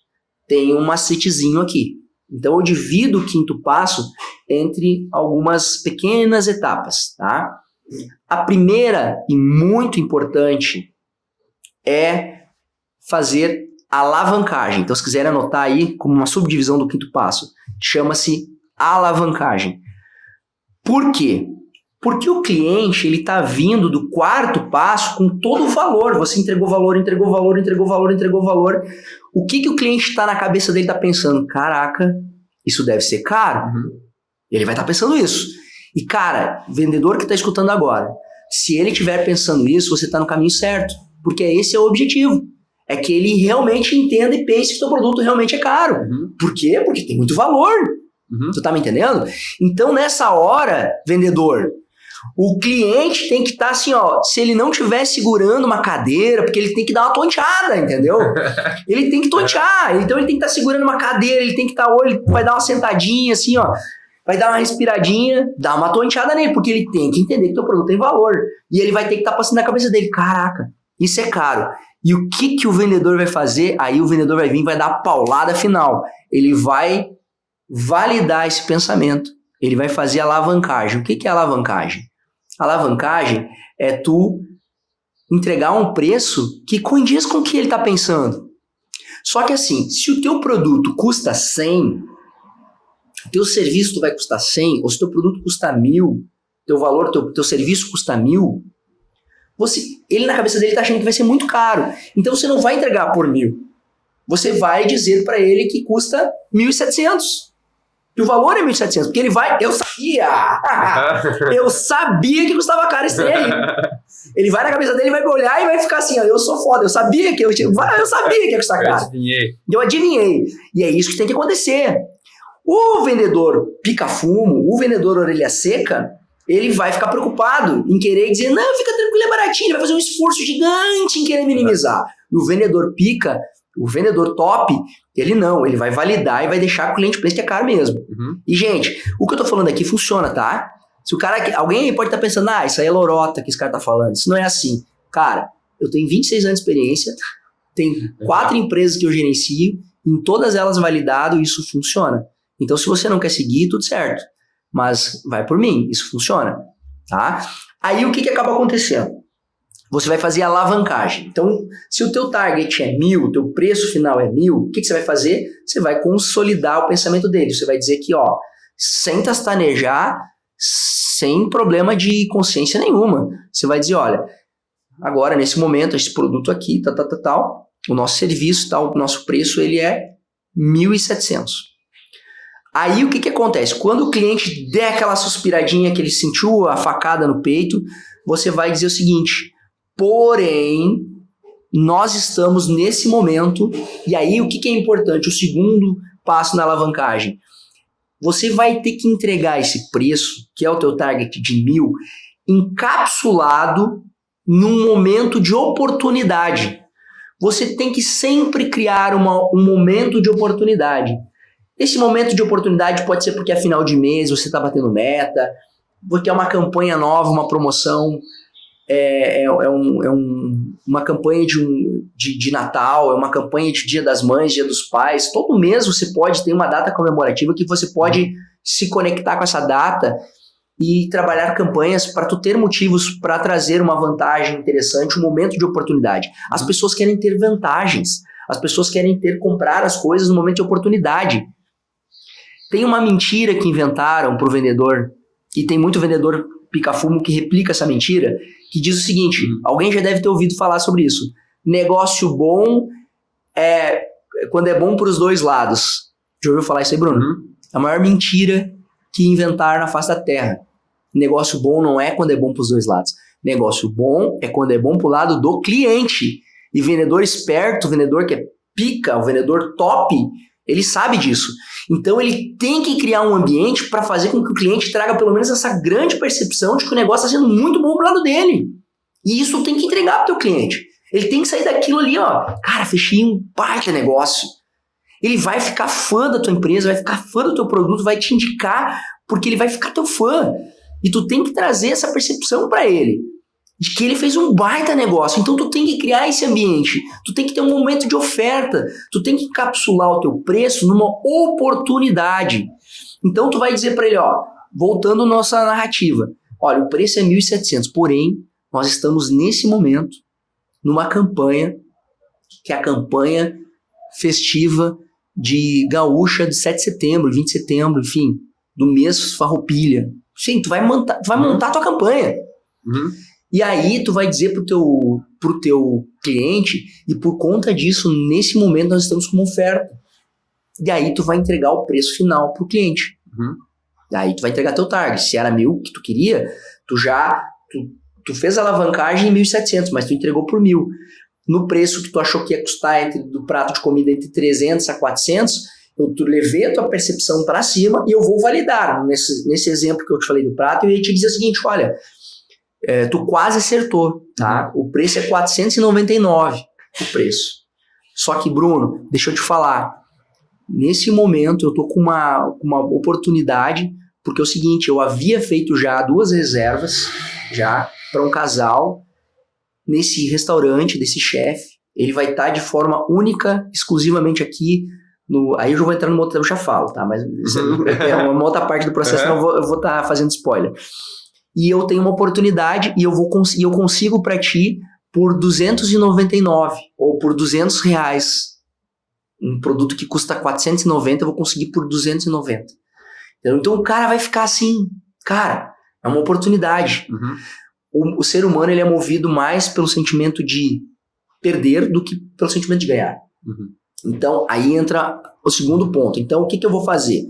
Tem um macetezinho aqui. Então, eu divido o quinto passo entre algumas pequenas etapas, tá? A primeira, e muito importante, é fazer alavancagem. Então, se quiserem anotar aí, como uma subdivisão do quinto passo, chama-se alavancagem. Por quê? Porque o cliente, ele está vindo do quarto passo com todo o valor. Você entregou valor, entregou valor, entregou valor, entregou valor. O que o cliente está na cabeça dele, está pensando? Caraca, isso deve ser caro. Ele vai estar pensando isso. E, cara, vendedor que está escutando agora, se ele estiver pensando isso, você está no caminho certo. Porque esse é o objetivo. É que ele realmente entenda e pense que o seu produto realmente é caro. Por quê? Porque tem muito valor. Tu tá me entendendo? Então, nessa hora, vendedor, o cliente tem que estar assim, se ele não estiver segurando uma cadeira, porque ele tem que dar uma tonteada, entendeu? Ele tem que tontear, então ele tem que estar segurando uma cadeira, ele tem que estar, ele vai dar uma sentadinha assim, vai dar uma respiradinha, dá uma tonteada nele, porque ele tem que entender que o teu produto tem valor. E ele vai ter que estar passando na cabeça dele, caraca, isso é caro. E o que o vendedor vai fazer? Aí o vendedor vai vir e vai dar a paulada final. Ele vai validar esse pensamento. Ele vai fazer alavancagem. O que é alavancagem? Alavancagem é tu entregar um preço que condiz com o que ele está pensando. Só que assim, se o teu produto custa 100, o teu serviço vai custar 100, ou se o teu produto custa 1.000, teu valor, teu serviço custa 1.000, ele na cabeça dele está achando que vai ser muito caro. Então você não vai entregar por 1.000. Você vai dizer para ele que custa 1.700. E o valor é 1.700, porque ele vai... Eu sabia! Eu sabia que custava caro esse aí. Ele vai na cabeça dele, vai me olhar e vai ficar assim, eu sou foda, eu sabia que ia custar caro. Eu adivinhei. E é isso que tem que acontecer. O vendedor pica-fumo, o vendedor orelha seca, ele vai ficar preocupado em querer dizer, não, fica tranquilo, é baratinho, ele vai fazer um esforço gigante em querer minimizar. E o vendedor pica, o vendedor top, ele vai validar e vai deixar que o cliente pense que é caro mesmo. E, gente, o que eu tô falando aqui funciona, tá? Se o cara, alguém pode estar pensando, isso aí é lorota que esse cara tá falando. Isso não é assim. Cara, eu tenho 26 anos de experiência, tem 4 empresas que eu gerencio, em todas elas validado, isso funciona. Então, se você não quer seguir, tudo certo. Mas vai por mim, isso funciona, tá? Aí, o que acaba acontecendo? Você vai fazer alavancagem. Então, se o teu target é 1.000, o teu preço final é 1.000, o que você vai fazer? Você vai consolidar o pensamento dele. Você vai dizer que, sem tastanejar, sem problema de consciência nenhuma. Você vai dizer, olha, agora, nesse momento, esse produto aqui, tal, o nosso serviço, o nosso preço, ele é 1.700. Aí, o que acontece? Quando o cliente der aquela suspiradinha que ele sentiu a facada no peito, você vai dizer o seguinte, porém, nós estamos nesse momento, e aí o que é importante? O segundo passo na alavancagem. Você vai ter que entregar esse preço, que é o teu target de 1.000, encapsulado num momento de oportunidade. Você tem que sempre criar um momento de oportunidade. Esse momento de oportunidade pode ser porque é final de mês, você está batendo meta, porque é uma campanha nova, uma promoção, uma campanha de Natal, é uma campanha de Dia das Mães, Dia dos Pais. Todo mês você pode ter uma data comemorativa que você pode se conectar com essa data e trabalhar campanhas para tu ter motivos para trazer uma vantagem interessante, um momento de oportunidade. As pessoas querem ter vantagens, as pessoas querem comprar as coisas no momento de oportunidade. Tem uma mentira que inventaram para o vendedor, e tem muito vendedor pica-fumo que replica essa mentira, que diz o seguinte, alguém já deve ter ouvido falar sobre isso, negócio bom é quando é bom para os dois lados. Já ouviu falar isso aí, Bruno? A maior mentira que inventaram na face da terra. Negócio bom não é quando é bom para os dois lados. Negócio bom é quando é bom para o lado do cliente. E vendedor esperto, vendedor que é pica, o vendedor top, ele sabe disso. Então ele tem que criar um ambiente para fazer com que o cliente traga pelo menos essa grande percepção de que o negócio está sendo muito bom pro lado dele. E isso tem que entregar pro teu cliente. Ele tem que sair daquilo ali, ó. Cara, fechei um baita negócio. Ele vai ficar fã da tua empresa, vai ficar fã do teu produto, vai te indicar porque ele vai ficar teu fã. E tu tem que trazer essa percepção para ele. De que ele fez um baita negócio. Então tu tem que criar esse ambiente. Tu tem que ter um momento de oferta. Tu tem que encapsular o teu preço numa oportunidade. Então tu vai dizer para ele, ó, voltando à nossa narrativa. Olha, o preço é 1.700, porém, nós estamos nesse momento numa campanha, que é a campanha festiva de gaúcha de 7 de setembro, 20 de setembro, enfim, do mês Farroupilha. Sim, tu vai montar a tua campanha. E aí tu vai dizer pro teu cliente, e por conta disso, nesse momento nós estamos com uma oferta. E aí tu vai entregar o preço final pro cliente. E aí tu vai entregar teu target. Se era 1.000 que tu queria, tu fez a alavancagem em 1.700, mas tu entregou por 1.000. No preço que tu achou que ia custar do prato de comida entre 300 a 400, eu levei a tua percepção para cima e eu vou validar. Nesse exemplo que eu te falei do prato, eu ia te dizer o seguinte, olha, tu quase acertou, tá? O preço é 499, o preço. Só que, Bruno, deixa eu te falar, nesse momento eu tô com uma oportunidade, porque é o seguinte, eu havia feito já 2 reservas, já, para um casal, nesse restaurante, desse chefe. Ele vai estar de forma única, exclusivamente aqui, aí eu já vou entrar numa outra, eu já falo, tá? Mas isso é uma outra parte do processo, senão eu vou estar fazendo spoiler. E eu tenho uma oportunidade e eu consigo para ti por 299 ou por R$200. Um produto que custa 490, eu vou conseguir por 290. Então o cara vai ficar assim, cara, é uma oportunidade. O ser humano ele é movido mais pelo sentimento de perder do que pelo sentimento de ganhar. Então aí entra o segundo ponto. Então o que eu vou fazer?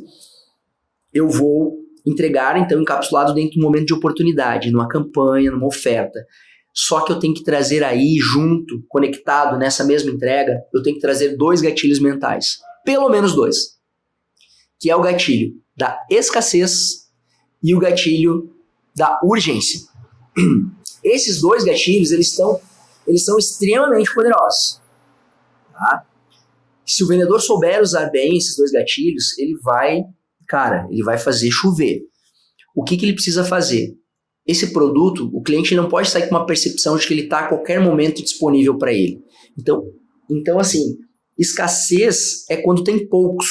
Eu vou entregar, então, encapsulado dentro de um momento de oportunidade, numa campanha, numa oferta. Só que eu tenho que trazer aí, junto, conectado nessa mesma entrega, eu tenho que trazer 2 gatilhos mentais. Pelo menos 2. Que é o gatilho da escassez e o gatilho da urgência. Esses 2 gatilhos, eles são extremamente poderosos. Tá? Se o vendedor souber usar bem esses 2 gatilhos, ele vai fazer chover. O que ele precisa fazer? Esse produto, o cliente não pode sair com uma percepção de que ele está a qualquer momento disponível para ele. Então, assim, escassez é quando tem poucos,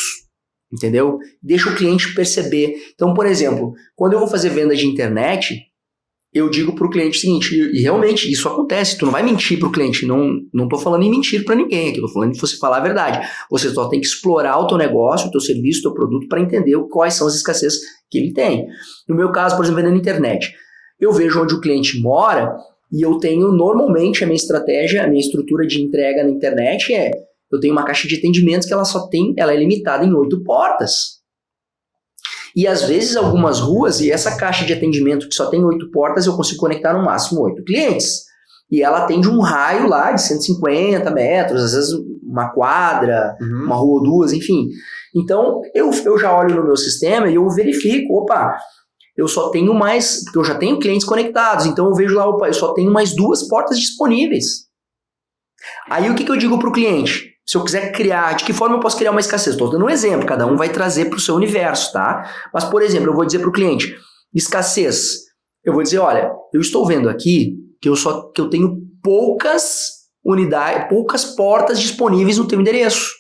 entendeu? Deixa o cliente perceber. Então, por exemplo, quando eu vou fazer venda de internet, eu digo para o cliente o seguinte, e realmente isso acontece, tu não vai mentir para o cliente, não estou falando em mentir para ninguém aqui, estou falando de você falar a verdade. Você só tem que explorar o teu negócio, o teu serviço, o teu produto para entender quais são as escassez que ele tem. No meu caso, por exemplo, vendendo internet, eu vejo onde o cliente mora E eu tenho, normalmente, a minha estratégia, a minha estrutura de entrega na internet eu tenho uma caixa de atendimentos que ela é limitada em 8 portas. E às vezes algumas ruas, e essa caixa de atendimento que só tem 8 portas, eu consigo conectar no máximo 8 clientes. E ela atende um raio lá de 150 metros, às vezes uma quadra, uma rua ou duas, enfim. Então, eu já olho no meu sistema e eu verifico, opa, eu só tenho mais, porque eu já tenho clientes conectados, então eu vejo lá, opa, eu só tenho mais 2 portas disponíveis. Aí o que eu digo para o cliente? Se eu quiser criar, de que forma eu posso criar uma escassez? Estou dando um exemplo, cada um vai trazer para o seu universo, tá? Mas, por exemplo, eu vou dizer para o cliente, escassez. Eu vou dizer, olha, eu estou vendo aqui que eu tenho poucas unidades, poucas portas disponíveis no teu endereço.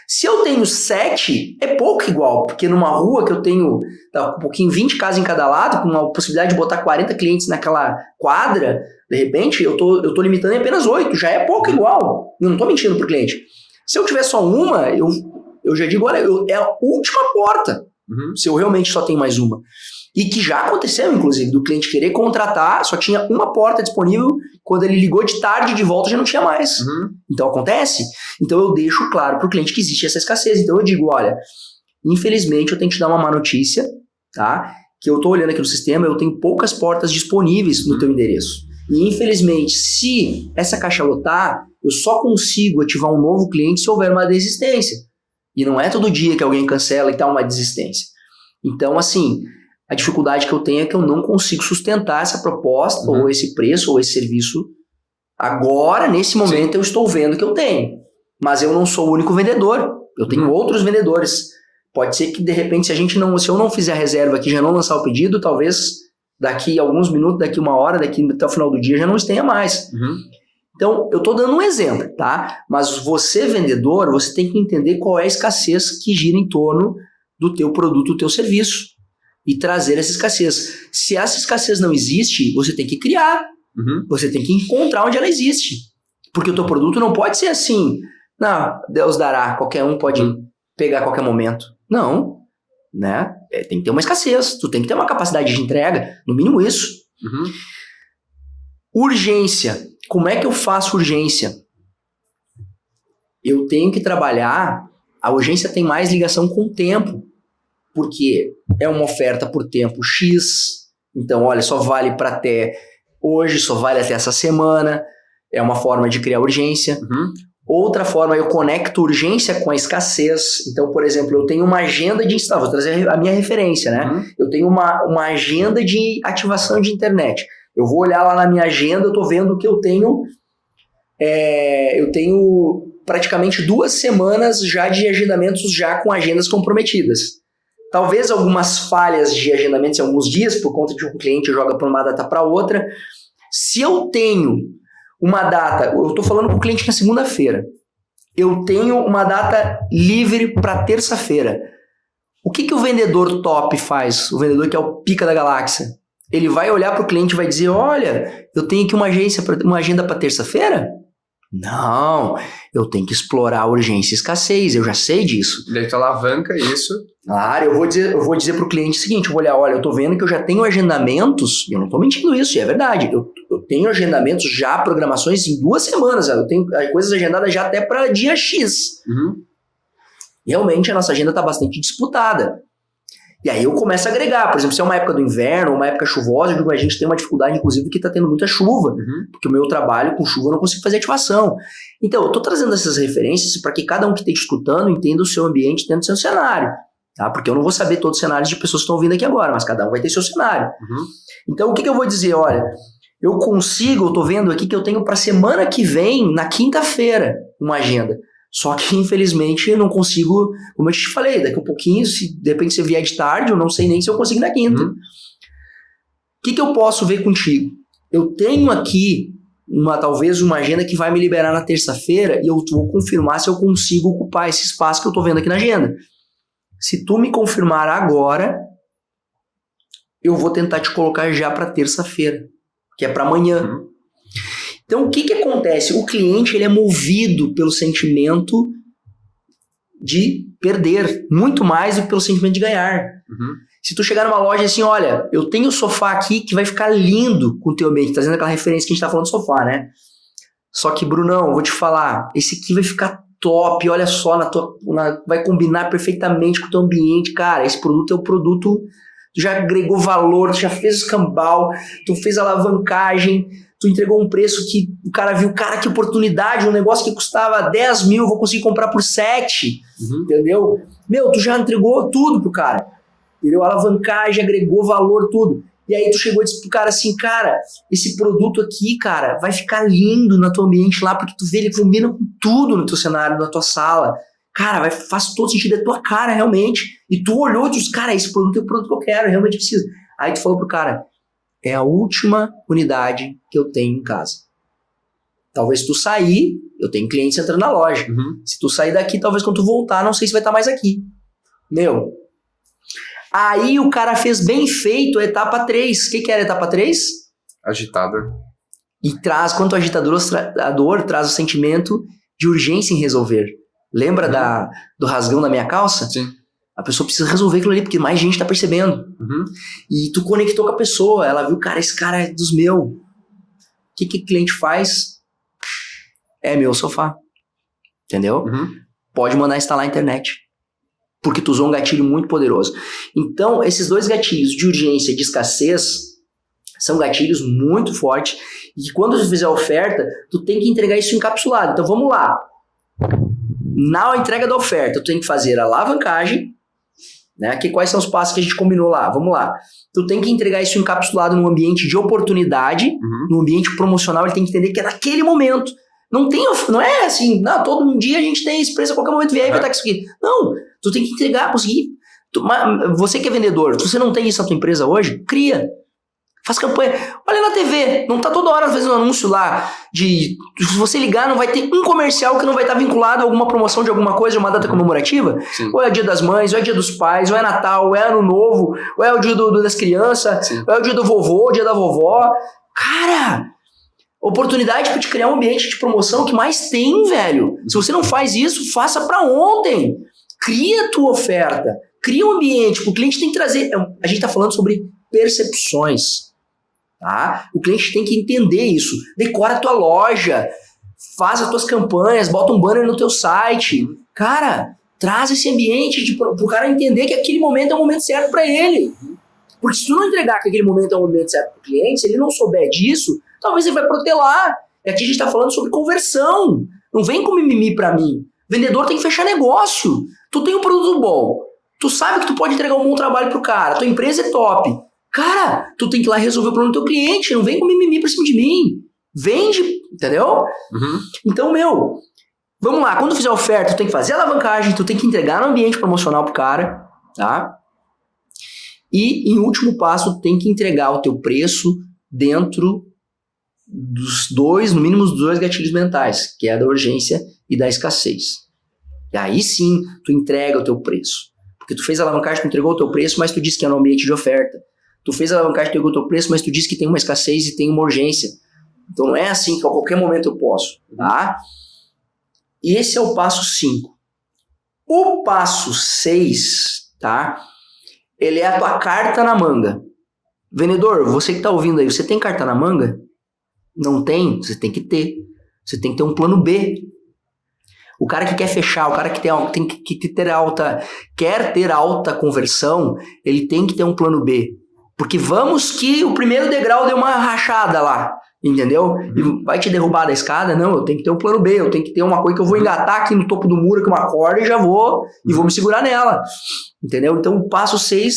Se eu tenho 7, é pouco igual, porque numa rua que eu tenho um pouquinho 20 casas em cada lado, com uma possibilidade de botar 40 clientes naquela quadra, de repente eu tô limitando em apenas 8, já é pouco igual. Eu não estou mentindo pro cliente. Se eu tiver só uma, eu já digo, olha, é a última porta, se eu realmente só tenho mais uma. E que já aconteceu, inclusive, do cliente querer contratar, só tinha uma porta disponível, quando ele ligou de tarde de volta já não tinha mais. Então acontece. Então eu deixo claro para o cliente que existe essa escassez. Então eu digo, olha, infelizmente eu tenho que te dar uma má notícia, tá? Que eu estou olhando aqui no sistema, eu tenho poucas portas disponíveis no teu endereço. E infelizmente, se essa caixa lotar, eu só consigo ativar um novo cliente se houver uma desistência. E não é todo dia que alguém cancela e tá uma desistência. Então, assim, a dificuldade que eu tenho é que eu não consigo sustentar essa proposta, ou esse preço, ou esse serviço. Agora, nesse momento, eu estou vendo que eu tenho. Mas eu não sou o único vendedor. Eu tenho outros vendedores. Pode ser que, de repente, se eu não fizer a reserva aqui, já não lançar o pedido, talvez daqui a alguns minutos, daqui uma hora, daqui até o final do dia, já não tenha mais. Então, eu estou dando um exemplo, tá? Mas você, vendedor, você tem que entender qual é a escassez que gira em torno do teu produto, do teu serviço. E trazer essa escassez. Se essa escassez não existe, você tem que criar. Você tem que encontrar onde ela existe. Porque o teu produto não pode ser assim, não, Deus dará, qualquer um pode pegar a qualquer momento. Não, né? Tem que ter uma escassez, tu tem que ter uma capacidade de entrega, no mínimo isso. Urgência. Como é que eu faço urgência? Eu tenho que trabalhar, a urgência tem mais ligação com o tempo. Porque é uma oferta por tempo X, então, olha, só vale para até hoje, só vale até essa semana, é uma forma de criar urgência. Outra forma, eu conecto urgência com a escassez. Então, por exemplo, eu tenho uma agenda de instalação, vou trazer a minha referência, né? Eu tenho uma agenda de ativação de internet. Eu vou olhar lá na minha agenda, eu estou vendo que eu tenho praticamente 2 semanas já de agendamentos já com agendas comprometidas. Talvez algumas falhas de agendamentos em alguns dias, por conta de um cliente joga para uma data para outra. Se eu tenho uma data, eu estou falando com o cliente na segunda-feira, eu tenho uma data livre para terça-feira. O que o vendedor top faz? O vendedor que é o pica da galáxia. Ele vai olhar para o cliente e vai dizer, olha, eu tenho aqui uma agenda para terça-feira? Não, eu tenho que explorar a urgência e escassez, eu já sei disso. Daí tu alavanca isso. Claro, eu vou dizer para o cliente o seguinte, eu vou olhar, olha, eu estou vendo que eu já tenho agendamentos, e eu não estou mentindo isso, é verdade, eu tenho agendamentos já, programações em 2 semanas, eu tenho coisas agendadas já até para dia X. Realmente a nossa agenda está bastante disputada. E aí eu começo a agregar, por exemplo, se é uma época do inverno, uma época chuvosa, eu digo, a gente tem uma dificuldade, inclusive, que está tendo muita chuva, porque o meu trabalho com chuva eu não consigo fazer ativação. Então, eu estou trazendo essas referências para que cada um que esteja escutando entenda o seu ambiente dentro do seu cenário, tá? Porque eu não vou saber todos os cenários de pessoas que estão ouvindo aqui agora, mas cada um vai ter seu cenário. Então, o que eu vou dizer? Olha, eu estou vendo aqui que eu tenho para semana que vem, na quinta-feira, uma agenda. Só que, infelizmente, eu não consigo, como eu te falei, daqui a um pouquinho, se de repente você vier de tarde, eu não sei nem se eu consigo na quinta. O que eu posso ver contigo? Eu tenho aqui talvez uma agenda que vai me liberar na terça-feira e eu vou confirmar se eu consigo ocupar esse espaço que eu estou vendo aqui na agenda. Se tu me confirmar agora, eu vou tentar te colocar já para terça-feira, que é para amanhã. Então, o que acontece? O cliente ele é movido pelo sentimento de perder, muito mais do que pelo sentimento de ganhar. Se tu chegar numa loja assim, olha, eu tenho o sofá aqui que vai ficar lindo com o teu ambiente, trazendo aquela referência que a gente tá falando do sofá, né? Só que, Brunão, vou te falar, esse aqui vai ficar top, olha só, vai combinar perfeitamente com o teu ambiente, cara, esse produto é o produto, tu já agregou valor, tu já fez o escambau, tu fez alavancagem, tu entregou um preço que o cara viu, cara, que oportunidade, um negócio que custava 10 mil, eu vou conseguir comprar por 7, entendeu? Meu, tu já entregou tudo pro cara, entendeu? Alavancagem, agregou valor, tudo. E aí tu chegou e disse pro cara assim, cara, esse produto aqui, cara, vai ficar lindo no teu ambiente lá, porque tu vê, ele combina com tudo no teu cenário, na tua sala. Cara, faz todo sentido, é tua cara, realmente. E tu olhou e disse, cara, esse produto é o produto que eu quero, eu realmente preciso. Aí tu falou pro cara, é a última unidade que eu tenho em casa. Talvez tu sair, eu tenho clientes entrando na loja. Se tu sair daqui, talvez quando tu voltar, não sei se vai estar mais aqui. Meu... Aí o cara fez bem feito a etapa 3. O que era a etapa 3? Agitador. E traz, quanto agitador, traz o sentimento de urgência em resolver. Lembra do rasgão da minha calça? Sim. A pessoa precisa resolver aquilo ali, porque mais gente tá percebendo. E tu conectou com a pessoa, ela viu, cara, esse cara é dos meus. O que o cliente faz? É meu sofá. Entendeu? Pode mandar instalar na internet. Porque tu usou um gatilho muito poderoso. Então, esses dois gatilhos de urgência e de escassez são gatilhos muito fortes e que quando tu fizer a oferta, tu tem que entregar isso encapsulado. Então, vamos lá. Na entrega da oferta, tu tem que fazer a alavancagem, né? Quais são os passos que a gente combinou lá? Vamos lá. Tu tem que entregar isso encapsulado num ambiente de oportunidade, num ambiente promocional, ele tem que entender que é naquele momento. Não é assim, não, todo dia a gente tem esse preço, a qualquer momento vier e vai estar com isso aqui. Não, tu tem que entregar, conseguir. Você que é vendedor, se você não tem isso na tua empresa hoje, cria. Faz campanha. Olha na TV, não tá toda hora fazendo um anúncio lá de... Se você ligar, não vai ter um comercial que não vai estar vinculado a alguma promoção de alguma coisa, de uma data comemorativa. Sim. Ou é dia das mães, ou é dia dos pais, ou é Natal, ou é Ano Novo, ou é o dia das crianças, sim, ou é o dia do vovô, o dia da vovó. Cara... Oportunidade para te criar um ambiente de promoção que mais tem, velho. Se você não faz isso, faça para ontem. Cria a tua oferta. Cria um ambiente. O cliente tem que trazer... A gente está falando sobre percepções. Tá? O cliente tem que entender isso. Decora a tua loja. Faz as tuas campanhas. Bota um banner no teu site. Cara, traz esse ambiente para o cara entender que aquele momento é o momento certo para ele. Porque se tu não entregar que aquele momento é o momento certo para o cliente, se ele não souber disso... Talvez ele vai protelar. E aqui a gente está falando sobre conversão. Não vem com mimimi para mim. Vendedor tem que fechar negócio. Tu tem um produto bom. Tu sabe que tu pode entregar um bom trabalho pro cara. Tua empresa é top. Cara, tu tem que ir lá resolver o problema do teu cliente. Não vem com mimimi pra cima de mim. Vende, entendeu? Então, vamos lá. Quando tu fizer a oferta, tu tem que fazer a alavancagem. Tu tem que entregar no ambiente promocional pro cara. Tá? E, em último passo, tu tem que entregar o teu preço dentro... no mínimo dos dois gatilhos mentais, que é a da urgência e da escassez. E aí sim, tu entrega o teu preço. Porque tu fez a alavancagem, tu entregou o teu preço, mas tu disse que é no ambiente de oferta. Tu fez a alavancagem, tu entregou o teu preço, mas tu disse que tem uma escassez e tem uma urgência. Então não é assim que a qualquer momento eu posso. Tá? E esse é o passo 5. O passo 6, tá? Ele é a tua carta na manga. Vendedor, você que está ouvindo aí, você tem carta na manga? Não tem? Você tem que ter. Você tem que ter um plano B. O cara que quer fechar, o cara que quer ter alta conversão, ele tem que ter um plano B. Porque vamos que o primeiro degrau deu uma rachada lá, entendeu? E vai te derrubar da escada? Não, eu tenho que ter um plano B, eu tenho que ter uma coisa que eu vou engatar aqui no topo do muro com uma corda e já vou, e vou me segurar nela, entendeu? Então o passo 6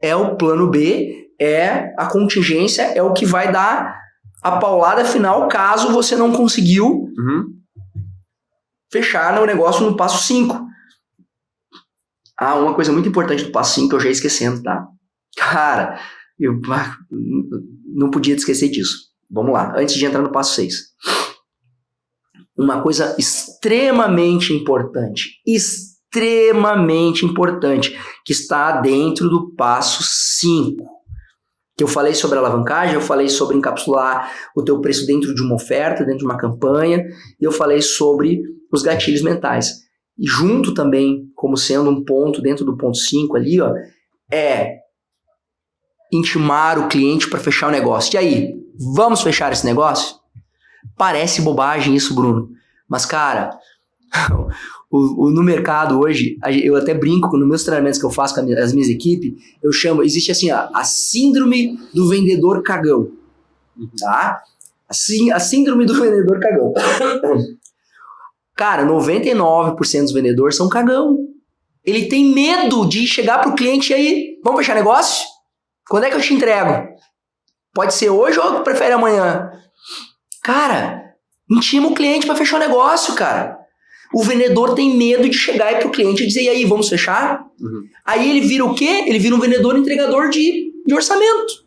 é o plano B, é a contingência, é o que vai dar a paulada final caso você não conseguiu fechar o negócio no passo 5. Uma coisa muito importante do passo 5 que eu já ia esquecendo, tá? Cara, eu não podia esquecer disso. Vamos lá, antes de entrar no passo 6. Uma coisa extremamente importante, que está dentro do passo 5. Que eu falei sobre alavancagem, eu falei sobre encapsular o teu preço dentro de uma oferta, dentro de uma campanha, e eu falei sobre os gatilhos mentais. E junto também, como sendo um ponto dentro do ponto 5 ali, é intimar o cliente para fechar o negócio. E aí, vamos fechar esse negócio? Parece bobagem isso, Bruno. Mas, cara, no mercado hoje, eu até brinco nos meus treinamentos que eu faço com as minhas equipes, existe assim, a síndrome do vendedor cagão. Tá? Assim, a síndrome do vendedor cagão. Cara, 99% dos vendedores são cagão. Ele tem medo de chegar pro cliente e aí, vamos fechar negócio? Quando é que eu te entrego? Pode ser hoje ou prefere amanhã? Cara, intima o cliente para fechar o negócio, cara. O vendedor tem medo de chegar pro cliente e dizer, e aí, vamos fechar? Aí ele vira o quê? Ele vira um vendedor entregador de orçamento.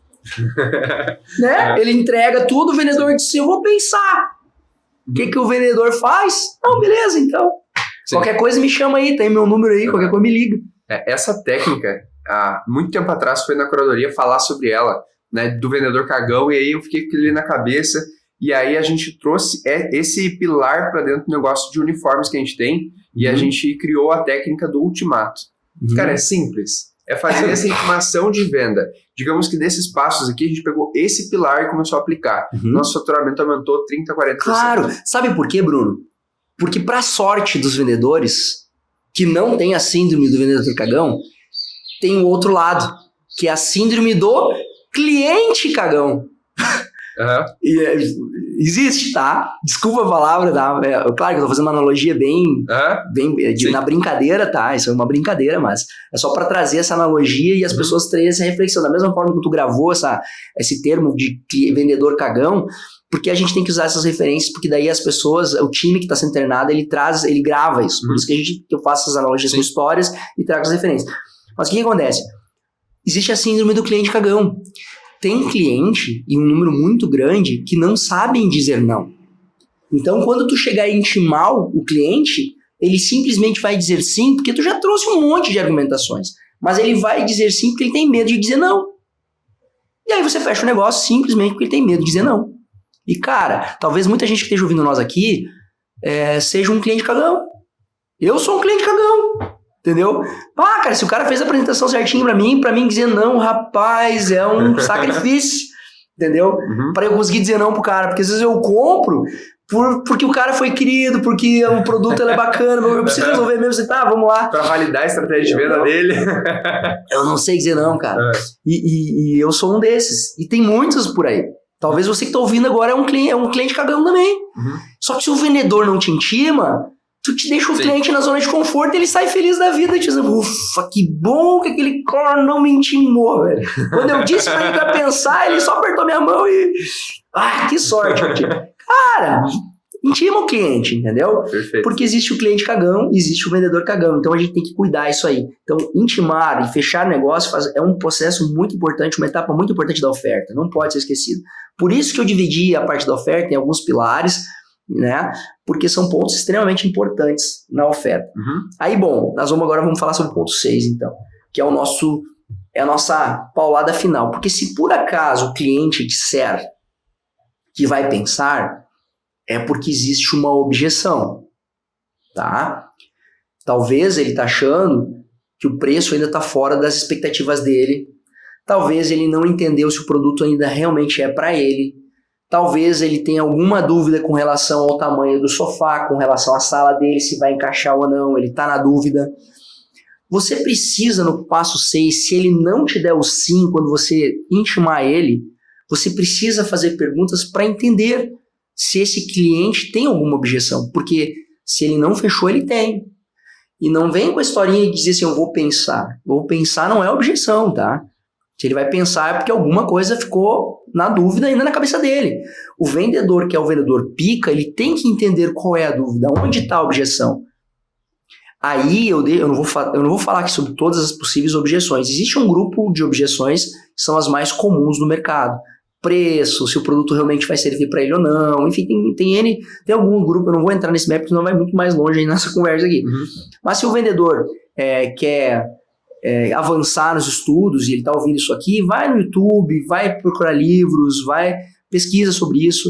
Né? Ele entrega tudo, o vendedor diz, eu vou pensar. O que o vendedor faz? Não, beleza, então. Sim. Qualquer coisa me chama aí, tem meu número aí, qualquer coisa me liga. Essa técnica, há muito tempo atrás, foi na curadoria falar sobre ela, né, do vendedor cagão, e aí eu fiquei com ele na cabeça, e aí a gente trouxe esse pilar para dentro do negócio de uniformes que a gente tem, e a gente criou a técnica do ultimato. Cara, é simples. É fazer essa intimação de venda. Digamos que desses passos aqui, a gente pegou esse pilar e começou a aplicar. Nosso faturamento aumentou 30%, 40%. Claro. Sabe por quê, Bruno? Porque para sorte dos vendedores, que não tem a síndrome do vendedor cagão, tem o outro lado, que é a síndrome do cliente cagão. Existe, tá? Desculpa a palavra, tá? Claro que eu tô fazendo uma analogia bem na brincadeira, tá? Isso é uma brincadeira, mas é só para trazer essa analogia e as pessoas terem essa reflexão. Da mesma forma que tu gravou esse termo de vendedor cagão, porque a gente tem que usar essas referências, porque daí as pessoas, o time que está sendo treinado, ele grava isso. Por isso que eu faço essas analogias com histórias e trago as referências. Mas o que acontece? Existe a síndrome do cliente cagão. Tem cliente, e um número muito grande, que não sabem dizer não. Então, quando tu chegar a intimar o cliente, ele simplesmente vai dizer sim, porque tu já trouxe um monte de argumentações. Mas ele vai dizer sim porque ele tem medo de dizer não. E aí você fecha o negócio simplesmente porque ele tem medo de dizer não. E, cara, talvez muita gente que esteja ouvindo nós aqui seja um cliente cagão. Eu sou um cliente cagão. Entendeu? Cara, se o cara fez a apresentação certinho pra mim dizer não, rapaz, é um sacrifício. Entendeu? Pra eu conseguir dizer não pro cara. Porque às vezes eu compro porque o cara foi querido, porque o produto é bacana, eu preciso resolver mesmo. Você tá, vamos lá. Pra validar a estratégia de venda dele. Eu não sei dizer não, cara. E eu sou um desses. E tem muitos por aí. Talvez você que tá ouvindo agora é um cliente cagão também. Só que se o vendedor não te intima, tu te deixa o cliente na zona de conforto e ele sai feliz da vida, dizendo, ufa, que bom que aquele cara não me intimou, velho. Quando eu disse pra ele pra pensar, ele só apertou minha mão e... que sorte. Cara, intima o cliente, entendeu? Perfeito. Porque existe o cliente cagão e existe o vendedor cagão. Então a gente tem que cuidar disso aí. Então, intimar e fechar negócio é um processo muito importante, uma etapa muito importante da oferta. Não pode ser esquecido. Por isso que eu dividi a parte da oferta em alguns pilares, né? Porque são pontos extremamente importantes na oferta. Aí, bom, agora vamos falar sobre o ponto 6, então, que é a nossa paulada final. Porque se por acaso o cliente disser que vai pensar, é porque existe uma objeção, tá? Talvez ele tá achando que o preço ainda tá fora das expectativas dele. Talvez ele não entendeu se o produto ainda realmente é para ele. Talvez ele tenha alguma dúvida com relação ao tamanho do sofá, com relação à sala dele, se vai encaixar ou não, ele está na dúvida. Você precisa, no passo 6, se ele não te der o sim, quando você intimar ele, você precisa fazer perguntas para entender se esse cliente tem alguma objeção. Porque se ele não fechou, ele tem. E não vem com a historinha de dizer assim, eu vou pensar. Vou pensar não é objeção, tá? Se ele vai pensar é porque alguma coisa ficou na dúvida ainda na cabeça dele. O vendedor, que é o vendedor pica, ele tem que entender qual é a dúvida, onde está a objeção. Aí eu não vou falar aqui sobre todas as possíveis objeções. Existe um grupo de objeções que são as mais comuns no mercado. Preço, se o produto realmente vai servir para ele ou não. Enfim, tem algum grupo, eu não vou entrar nesse mérito, porque senão vai muito mais longe aí nessa conversa aqui. Mas se o vendedor quer... avançar nos estudos e ele está ouvindo isso aqui, vai no YouTube, vai procurar livros, pesquisa sobre isso,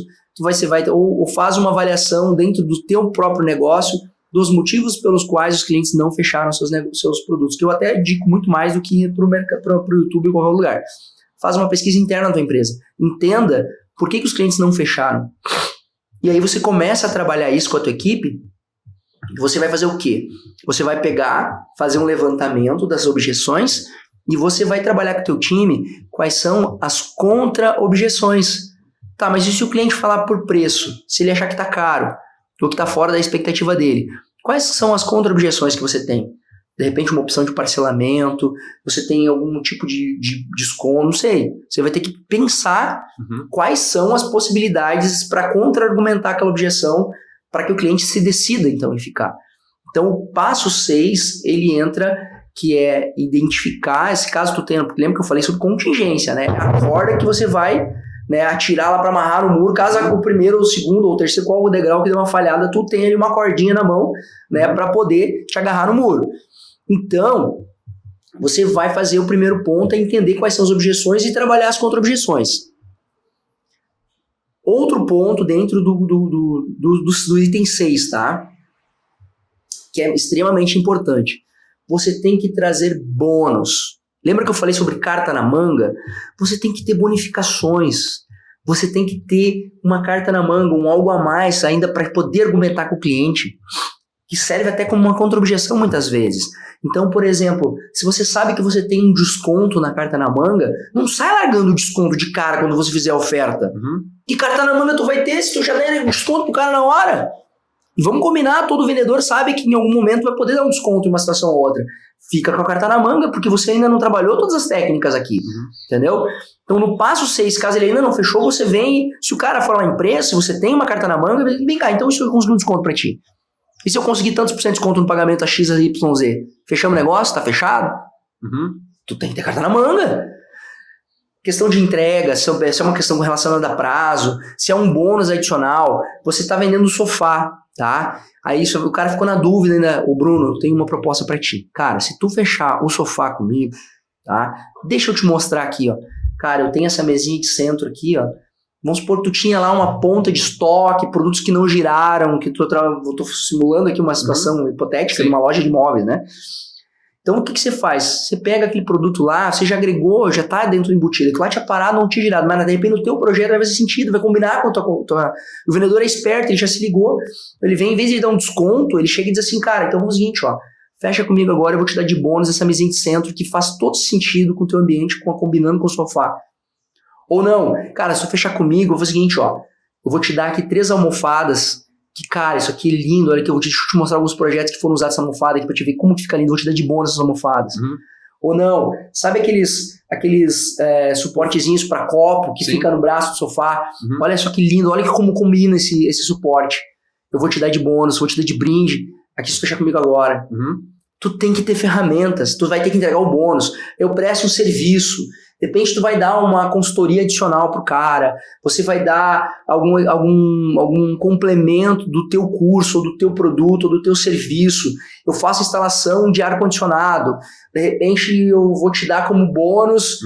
ou faz uma avaliação dentro do teu próprio negócio dos motivos pelos quais os clientes não fecharam seus produtos, que eu até digo muito mais do que ir para o YouTube em qualquer lugar. faz uma pesquisa interna na tua empresa. Entenda por que os clientes não fecharam. E aí você começa a trabalhar isso com a tua equipe. Você vai fazer o quê? Você vai pegar, fazer um levantamento das objeções e você vai trabalhar com o teu time quais são as contra-objeções. Tá, mas e se o cliente falar por preço? Se ele achar que tá caro ou que tá fora da expectativa dele? Quais são as contra-objeções que você tem? De repente uma opção de parcelamento, você tem algum tipo de desconto, não sei. Você vai ter que pensar quais são as possibilidades para contra-argumentar aquela objeção para que o cliente se decida, então, em ficar. Então, o passo 6, ele entra, que é identificar, esse caso tu tem, porque lembra que eu falei sobre contingência, né? A corda que você vai, né, atirar lá para amarrar no muro, caso o primeiro, ou o segundo, ou o terceiro, qual o degrau que deu uma falhada, tu tem ali uma cordinha na mão, né, para poder te agarrar no muro. Então, você vai fazer o primeiro ponto, é entender quais são as objeções e trabalhar as contra-objeções. Outro ponto dentro do item 6, tá? Que é extremamente importante. Você tem que trazer bônus. Lembra que eu falei sobre carta na manga? Você tem que ter bonificações. Você tem que ter uma carta na manga, um algo a mais ainda para poder argumentar com o cliente, que serve até como uma contra-objeção muitas vezes. Então, por exemplo, se você sabe que você tem um desconto na carta na manga, não sai largando o desconto de cara quando você fizer a oferta. Que carta na manga tu vai ter se tu já der desconto pro cara na hora? E vamos combinar, todo vendedor sabe que em algum momento vai poder dar um desconto em uma situação ou outra. Fica com a carta na manga, porque você ainda não trabalhou todas as técnicas aqui, entendeu? Então, no passo 6, caso ele ainda não fechou, você vem, se o cara falar em preço, se você tem uma carta na manga, vem cá, então isso eu consegui um desconto pra ti. E se eu conseguir tantos por cento de desconto no pagamento a X, Y, Z? Fechamos o negócio? Tá fechado? Tu tem que ter carta na manga. Questão de entrega, se é uma questão relacionada a prazo, se é um bônus adicional, você tá vendendo sofá, tá? Aí o cara ficou na dúvida ainda, ô Bruno, eu tenho uma proposta pra ti. Cara, se tu fechar o sofá comigo, tá? Deixa eu te mostrar aqui, ó. Cara, eu tenho essa mesinha de centro aqui, ó. Vamos supor que tu tinha lá uma ponta de estoque, produtos que não giraram, que eu tô simulando aqui uma situação hipotética de uma loja de imóveis, né? Então, o que você faz? Você pega aquele produto lá, você já agregou, já tá dentro do embutido, que lá tinha parado, não tinha girado, mas de repente no teu projeto vai fazer sentido, vai combinar com a tua... O vendedor é esperto, ele já se ligou, ele vem, em vez de dar um desconto, ele chega e diz assim, cara, então é o seguinte, ó, fecha comigo agora, eu vou te dar de bônus essa mesinha de centro que faz todo sentido com o teu ambiente, combinando com o sofá. Ou não, cara, se tu fechar comigo, eu vou fazer o seguinte, ó, eu vou te dar aqui 3 almofadas, que, cara, isso aqui é lindo, olha aqui, deixa eu te mostrar alguns projetos que foram usados essa almofada aqui pra te ver como que fica lindo, eu vou te dar de bônus essas almofadas. Ou não, sabe aqueles suportezinhos para copo que fica no braço do sofá? Olha só que lindo, olha como combina esse suporte. Eu vou te dar de bônus, vou te dar de brinde, aqui se tu fechar comigo agora. Tu tem que ter ferramentas, tu vai ter que entregar o bônus. Eu presto um serviço. De repente tu vai dar uma consultoria adicional pro cara, você vai dar algum complemento do teu curso, ou do teu produto, ou do teu serviço. Eu faço instalação de ar-condicionado, de repente eu vou te dar como bônus,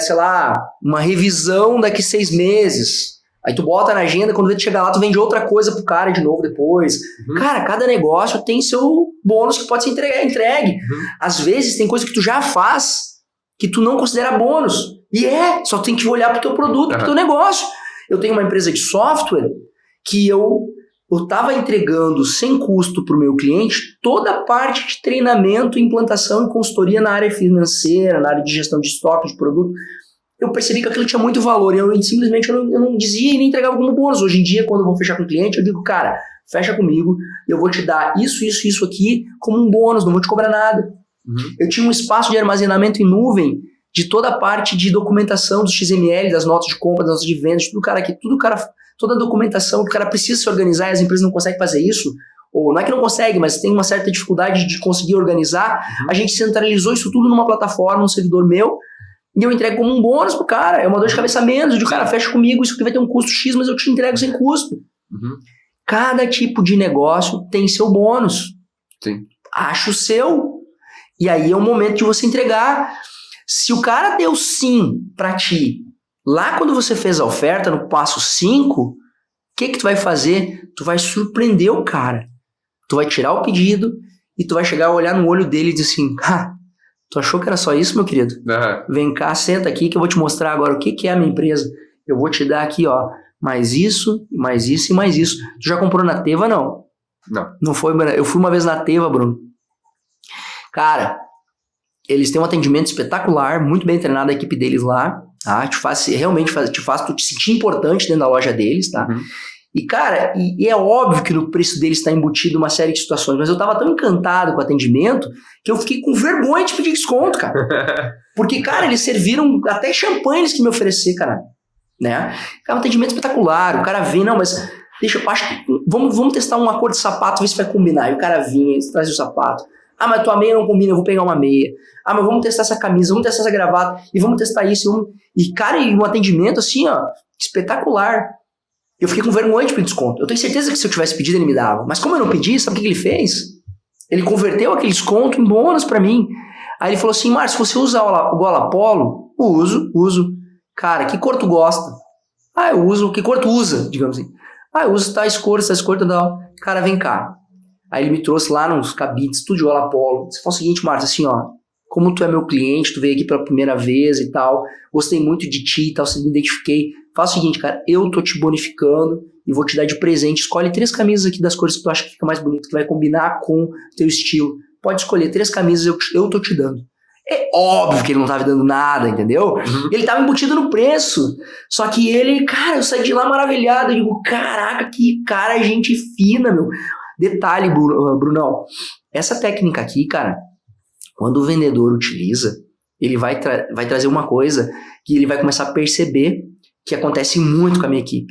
sei lá, uma revisão daqui 6 meses. Aí tu bota na agenda, quando tu chegar lá, tu vende outra coisa pro cara de novo depois. Cara, cada negócio tem seu bônus que pode ser entregue. Às vezes tem coisa que tu já faz que tu não considera bônus. E só tem que olhar pro teu produto, pro teu negócio. Eu tenho uma empresa de software que eu tava entregando sem custo pro meu cliente toda a parte de treinamento, implantação e consultoria na área financeira, na área de gestão de estoque, de produto. Eu percebi que aquilo tinha muito valor e eu não dizia e nem entregava como bônus. Hoje em dia, quando eu vou fechar com o cliente, eu digo, cara, fecha comigo e eu vou te dar isso aqui como um bônus, não vou te cobrar nada. Eu tinha um espaço de armazenamento em nuvem de toda a parte de documentação dos XML, das notas de compra, das notas de vendas, toda a documentação que o cara precisa se organizar e as empresas não conseguem fazer isso, ou não é que não consegue, mas tem uma certa dificuldade de conseguir organizar. A gente centralizou isso tudo numa plataforma, num servidor meu, e eu entrego como um bônus pro cara. É uma dor de cabeça menos. Eu digo, cara, fecha comigo, isso aqui vai ter um custo X, mas eu te entrego sem custo. Cada tipo de negócio tem seu bônus. Sim. Acha o seu. E aí é o momento de você entregar. Se o cara deu sim pra ti, lá quando você fez a oferta, no passo 5, o que tu vai fazer? Tu vai surpreender o cara. Tu vai tirar o pedido e tu vai chegar a olhar no olho dele e dizer assim, Tu achou que era só isso, meu querido? Vem cá, senta aqui que eu vou te mostrar agora o que é a minha empresa. Eu vou te dar aqui, ó, mais isso, mais isso e mais isso. Tu já comprou na Teva, não? Não foi, eu fui uma vez na Teva, Bruno. Cara, eles têm um atendimento espetacular, muito bem treinado a equipe deles lá, tá? Te faz tu te sentir importante dentro da loja deles, tá? E, cara, e é óbvio que no preço deles está embutido uma série de situações, mas eu tava tão encantado com o atendimento que eu fiquei com vergonha de pedir desconto, cara. Porque, cara, eles serviram até champanhe eles que me oferecer, cara. Né? É um atendimento espetacular, o cara vem, não, mas deixa, eu acho que vamos testar uma cor de sapato, ver se vai combinar. E o cara vinha, traz o sapato. Ah, mas tua meia não combina, eu vou pegar uma meia. Ah, mas vamos testar essa camisa, vamos testar essa gravata, e vamos testar isso. E, cara, e um atendimento assim, ó, espetacular. Eu fiquei com vergonha de pedir desconto. Eu tenho certeza que se eu tivesse pedido, ele me dava. Mas como eu não pedi, sabe o que ele fez? Ele converteu aquele desconto em bônus pra mim. Aí ele falou assim, Márcio, você usa o Gola Polo? Uso. Cara, que cor tu gosta? Ah, eu uso. Que cor tu usa, digamos assim? Ah, eu uso tais cores, tal. Cara, vem cá. Aí ele me trouxe lá nos cabides, tudo de Gola Polo. Você fala o seguinte, Márcio, assim, ó, como tu é meu cliente, tu veio aqui pela primeira vez e tal, gostei muito de ti e tal, me identifiquei. Faz o seguinte, cara, eu tô te bonificando e vou te dar de presente. Escolhe 3 camisas aqui das cores que tu acha que fica mais bonito, que vai combinar com o teu estilo. Pode escolher 3 camisas, eu tô te dando. É óbvio que ele não tava dando nada, entendeu? Ele tava embutido no preço. Só que ele, cara, eu saí de lá maravilhado. Eu digo, caraca, que cara, gente fina, meu. Detalhe, Brunão, essa técnica aqui, cara, quando o vendedor utiliza, ele vai trazer uma coisa que ele vai começar a perceber que acontece muito com a minha equipe.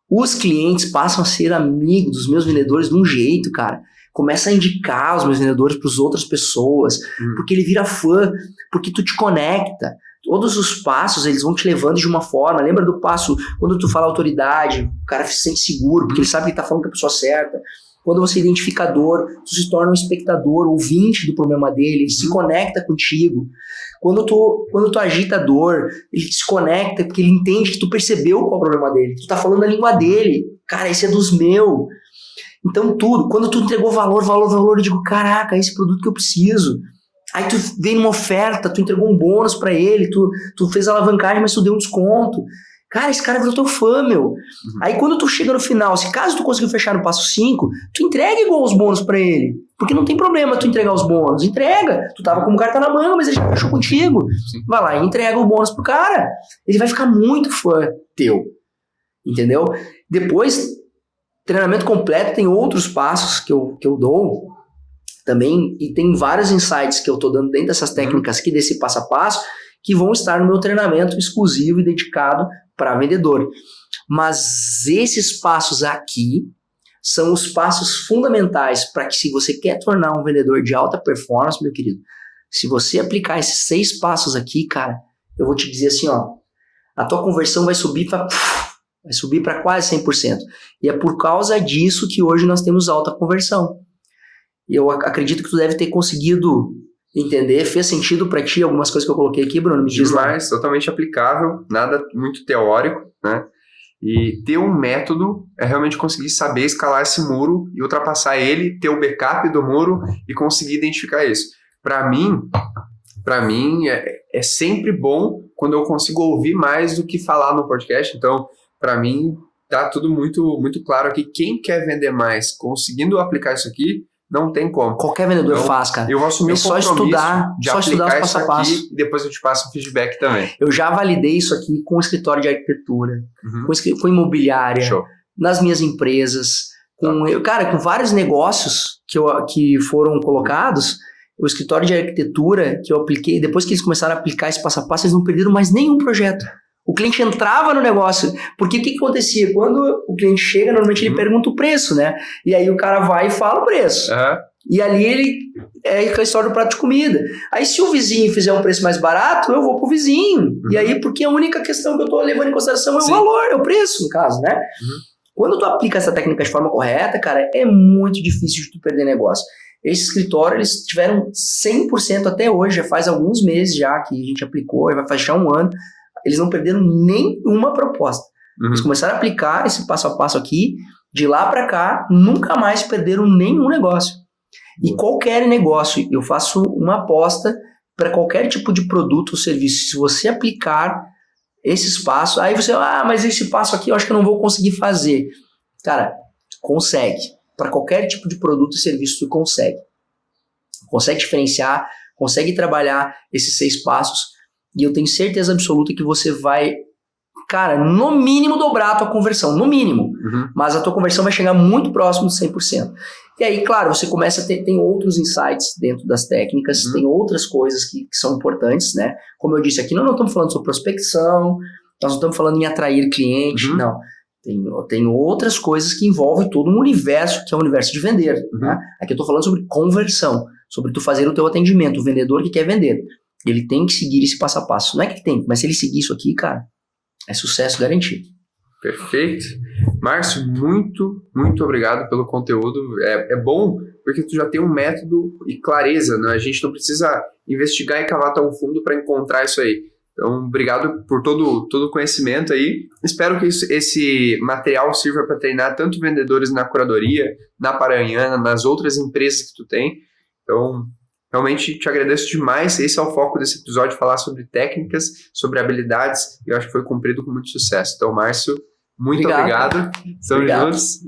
Os clientes passam a ser amigos dos meus vendedores de um jeito, cara. Começa a indicar os meus vendedores para as outras pessoas, porque ele vira fã, porque tu te conecta. Todos os passos, eles vão te levando de uma forma. Lembra do passo, quando tu fala autoridade, o cara se sente seguro, porque ele sabe que tá falando com a pessoa certa. Quando você identifica a dor, tu se torna um espectador, ouvinte do problema dele, ele se conecta contigo. Quando tu agita a dor, ele se conecta porque ele entende que tu percebeu qual é o problema dele. Tu tá falando a língua dele. Cara, esse é dos meus. Então tudo. Quando tu entregou valor, eu digo, caraca, esse produto que eu preciso. Aí tu veio numa oferta, tu entregou um bônus pra ele, tu fez alavancagem, mas tu deu um desconto. Cara, esse cara virou teu fã, meu. Aí quando tu chega no final, se caso tu conseguiu fechar no passo 5, tu entrega igual os bônus pra ele. Porque não tem problema tu entregar os bônus. Entrega. Tu tava com o carta na mão, mas ele já fechou contigo. Sim. Vai lá e entrega o bônus pro cara. Ele vai ficar muito fã teu. Entendeu? Depois, treinamento completo, tem outros passos que eu dou também. E tem vários insights que eu tô dando dentro dessas técnicas aqui, desse passo a passo, que vão estar no meu treinamento exclusivo e dedicado para vendedor. Mas esses passos aqui são os passos fundamentais para que, se você quer tornar um vendedor de alta performance, meu querido, se você aplicar esses 6 passos aqui, cara, eu vou te dizer assim, ó, a tua conversão vai subir para quase 100%. E é por causa disso que hoje nós temos alta conversão. E eu acredito que tu deve ter conseguido entender. Fez sentido para ti algumas coisas que eu coloquei aqui, Bruno? Me diz lá. Demais, totalmente aplicável, nada muito teórico, né? E ter um método é realmente conseguir saber escalar esse muro e ultrapassar ele, ter o backup do muro e conseguir identificar isso. Para mim é sempre bom quando eu consigo ouvir mais do que falar no podcast. Então, para mim, tá tudo muito, muito claro aqui. Quem quer vender mais conseguindo aplicar isso aqui, não tem como. Qualquer vendedor faz, cara. Eu vou assumir só estudar de aplicar passo a passo. Aqui, e depois eu te passo um feedback também. Eu já validei isso aqui com escritório de arquitetura, com imobiliária, Show. Nas minhas empresas, com vários negócios que foram colocados. O escritório de arquitetura que eu apliquei, depois que eles começaram a aplicar esse passo a passo, eles não perderam mais nenhum projeto. O cliente entrava no negócio, porque o que acontecia? Quando o cliente chega, normalmente ele pergunta o preço, né? E aí o cara vai e fala o preço. E ali ele é a história do prato de comida. Aí se o vizinho fizer um preço mais barato, eu vou pro vizinho. E aí, porque a única questão que eu tô levando em consideração é o valor, é o preço, no caso, né? Quando tu aplica essa técnica de forma correta, cara, é muito difícil de tu perder negócio. Esse escritório, eles tiveram 100% até hoje, já faz alguns meses já que a gente aplicou, vai fechar um ano. Eles não perderam nenhuma proposta. Eles começaram a aplicar esse passo a passo aqui, de lá para cá, nunca mais perderam nenhum negócio. E qualquer negócio, eu faço uma aposta, para qualquer tipo de produto ou serviço, se você aplicar esses passos, aí você, mas esse passo aqui eu acho que eu não vou conseguir fazer. Cara, consegue. Para qualquer tipo de produto e serviço, tu consegue. Consegue diferenciar, consegue trabalhar esses 6 passos, e eu tenho certeza absoluta que você vai, cara, no mínimo dobrar a tua conversão, no mínimo. Mas a tua conversão vai chegar muito próximo de 100%. E aí, claro, você começa a ter tem outros insights dentro das técnicas, tem outras coisas que são importantes, né? Como eu disse aqui, nós não estamos falando sobre prospecção, nós não estamos falando em atrair cliente, não. Tem outras coisas que envolvem todo um universo, que é o universo de vender. Né? Aqui eu estou falando sobre conversão, sobre tu fazer o teu atendimento, o vendedor que quer vender. Ele tem que seguir esse passo a passo. Não é que tem, mas se ele seguir isso aqui, cara, é sucesso garantido. Perfeito. Márcio, muito, muito obrigado pelo conteúdo. É bom porque tu já tem um método e clareza, né? A gente não precisa investigar e cavar tão fundo para encontrar isso aí. Então, obrigado por todo o conhecimento aí. Espero que esse material sirva para treinar tanto vendedores na curadoria, na Paranhana, nas outras empresas que tu tem. Então, realmente te agradeço demais. Esse é o foco desse episódio, falar sobre técnicas, sobre habilidades. E eu acho que foi cumprido com muito sucesso. Então, Márcio, muito obrigado. Estamos juntos.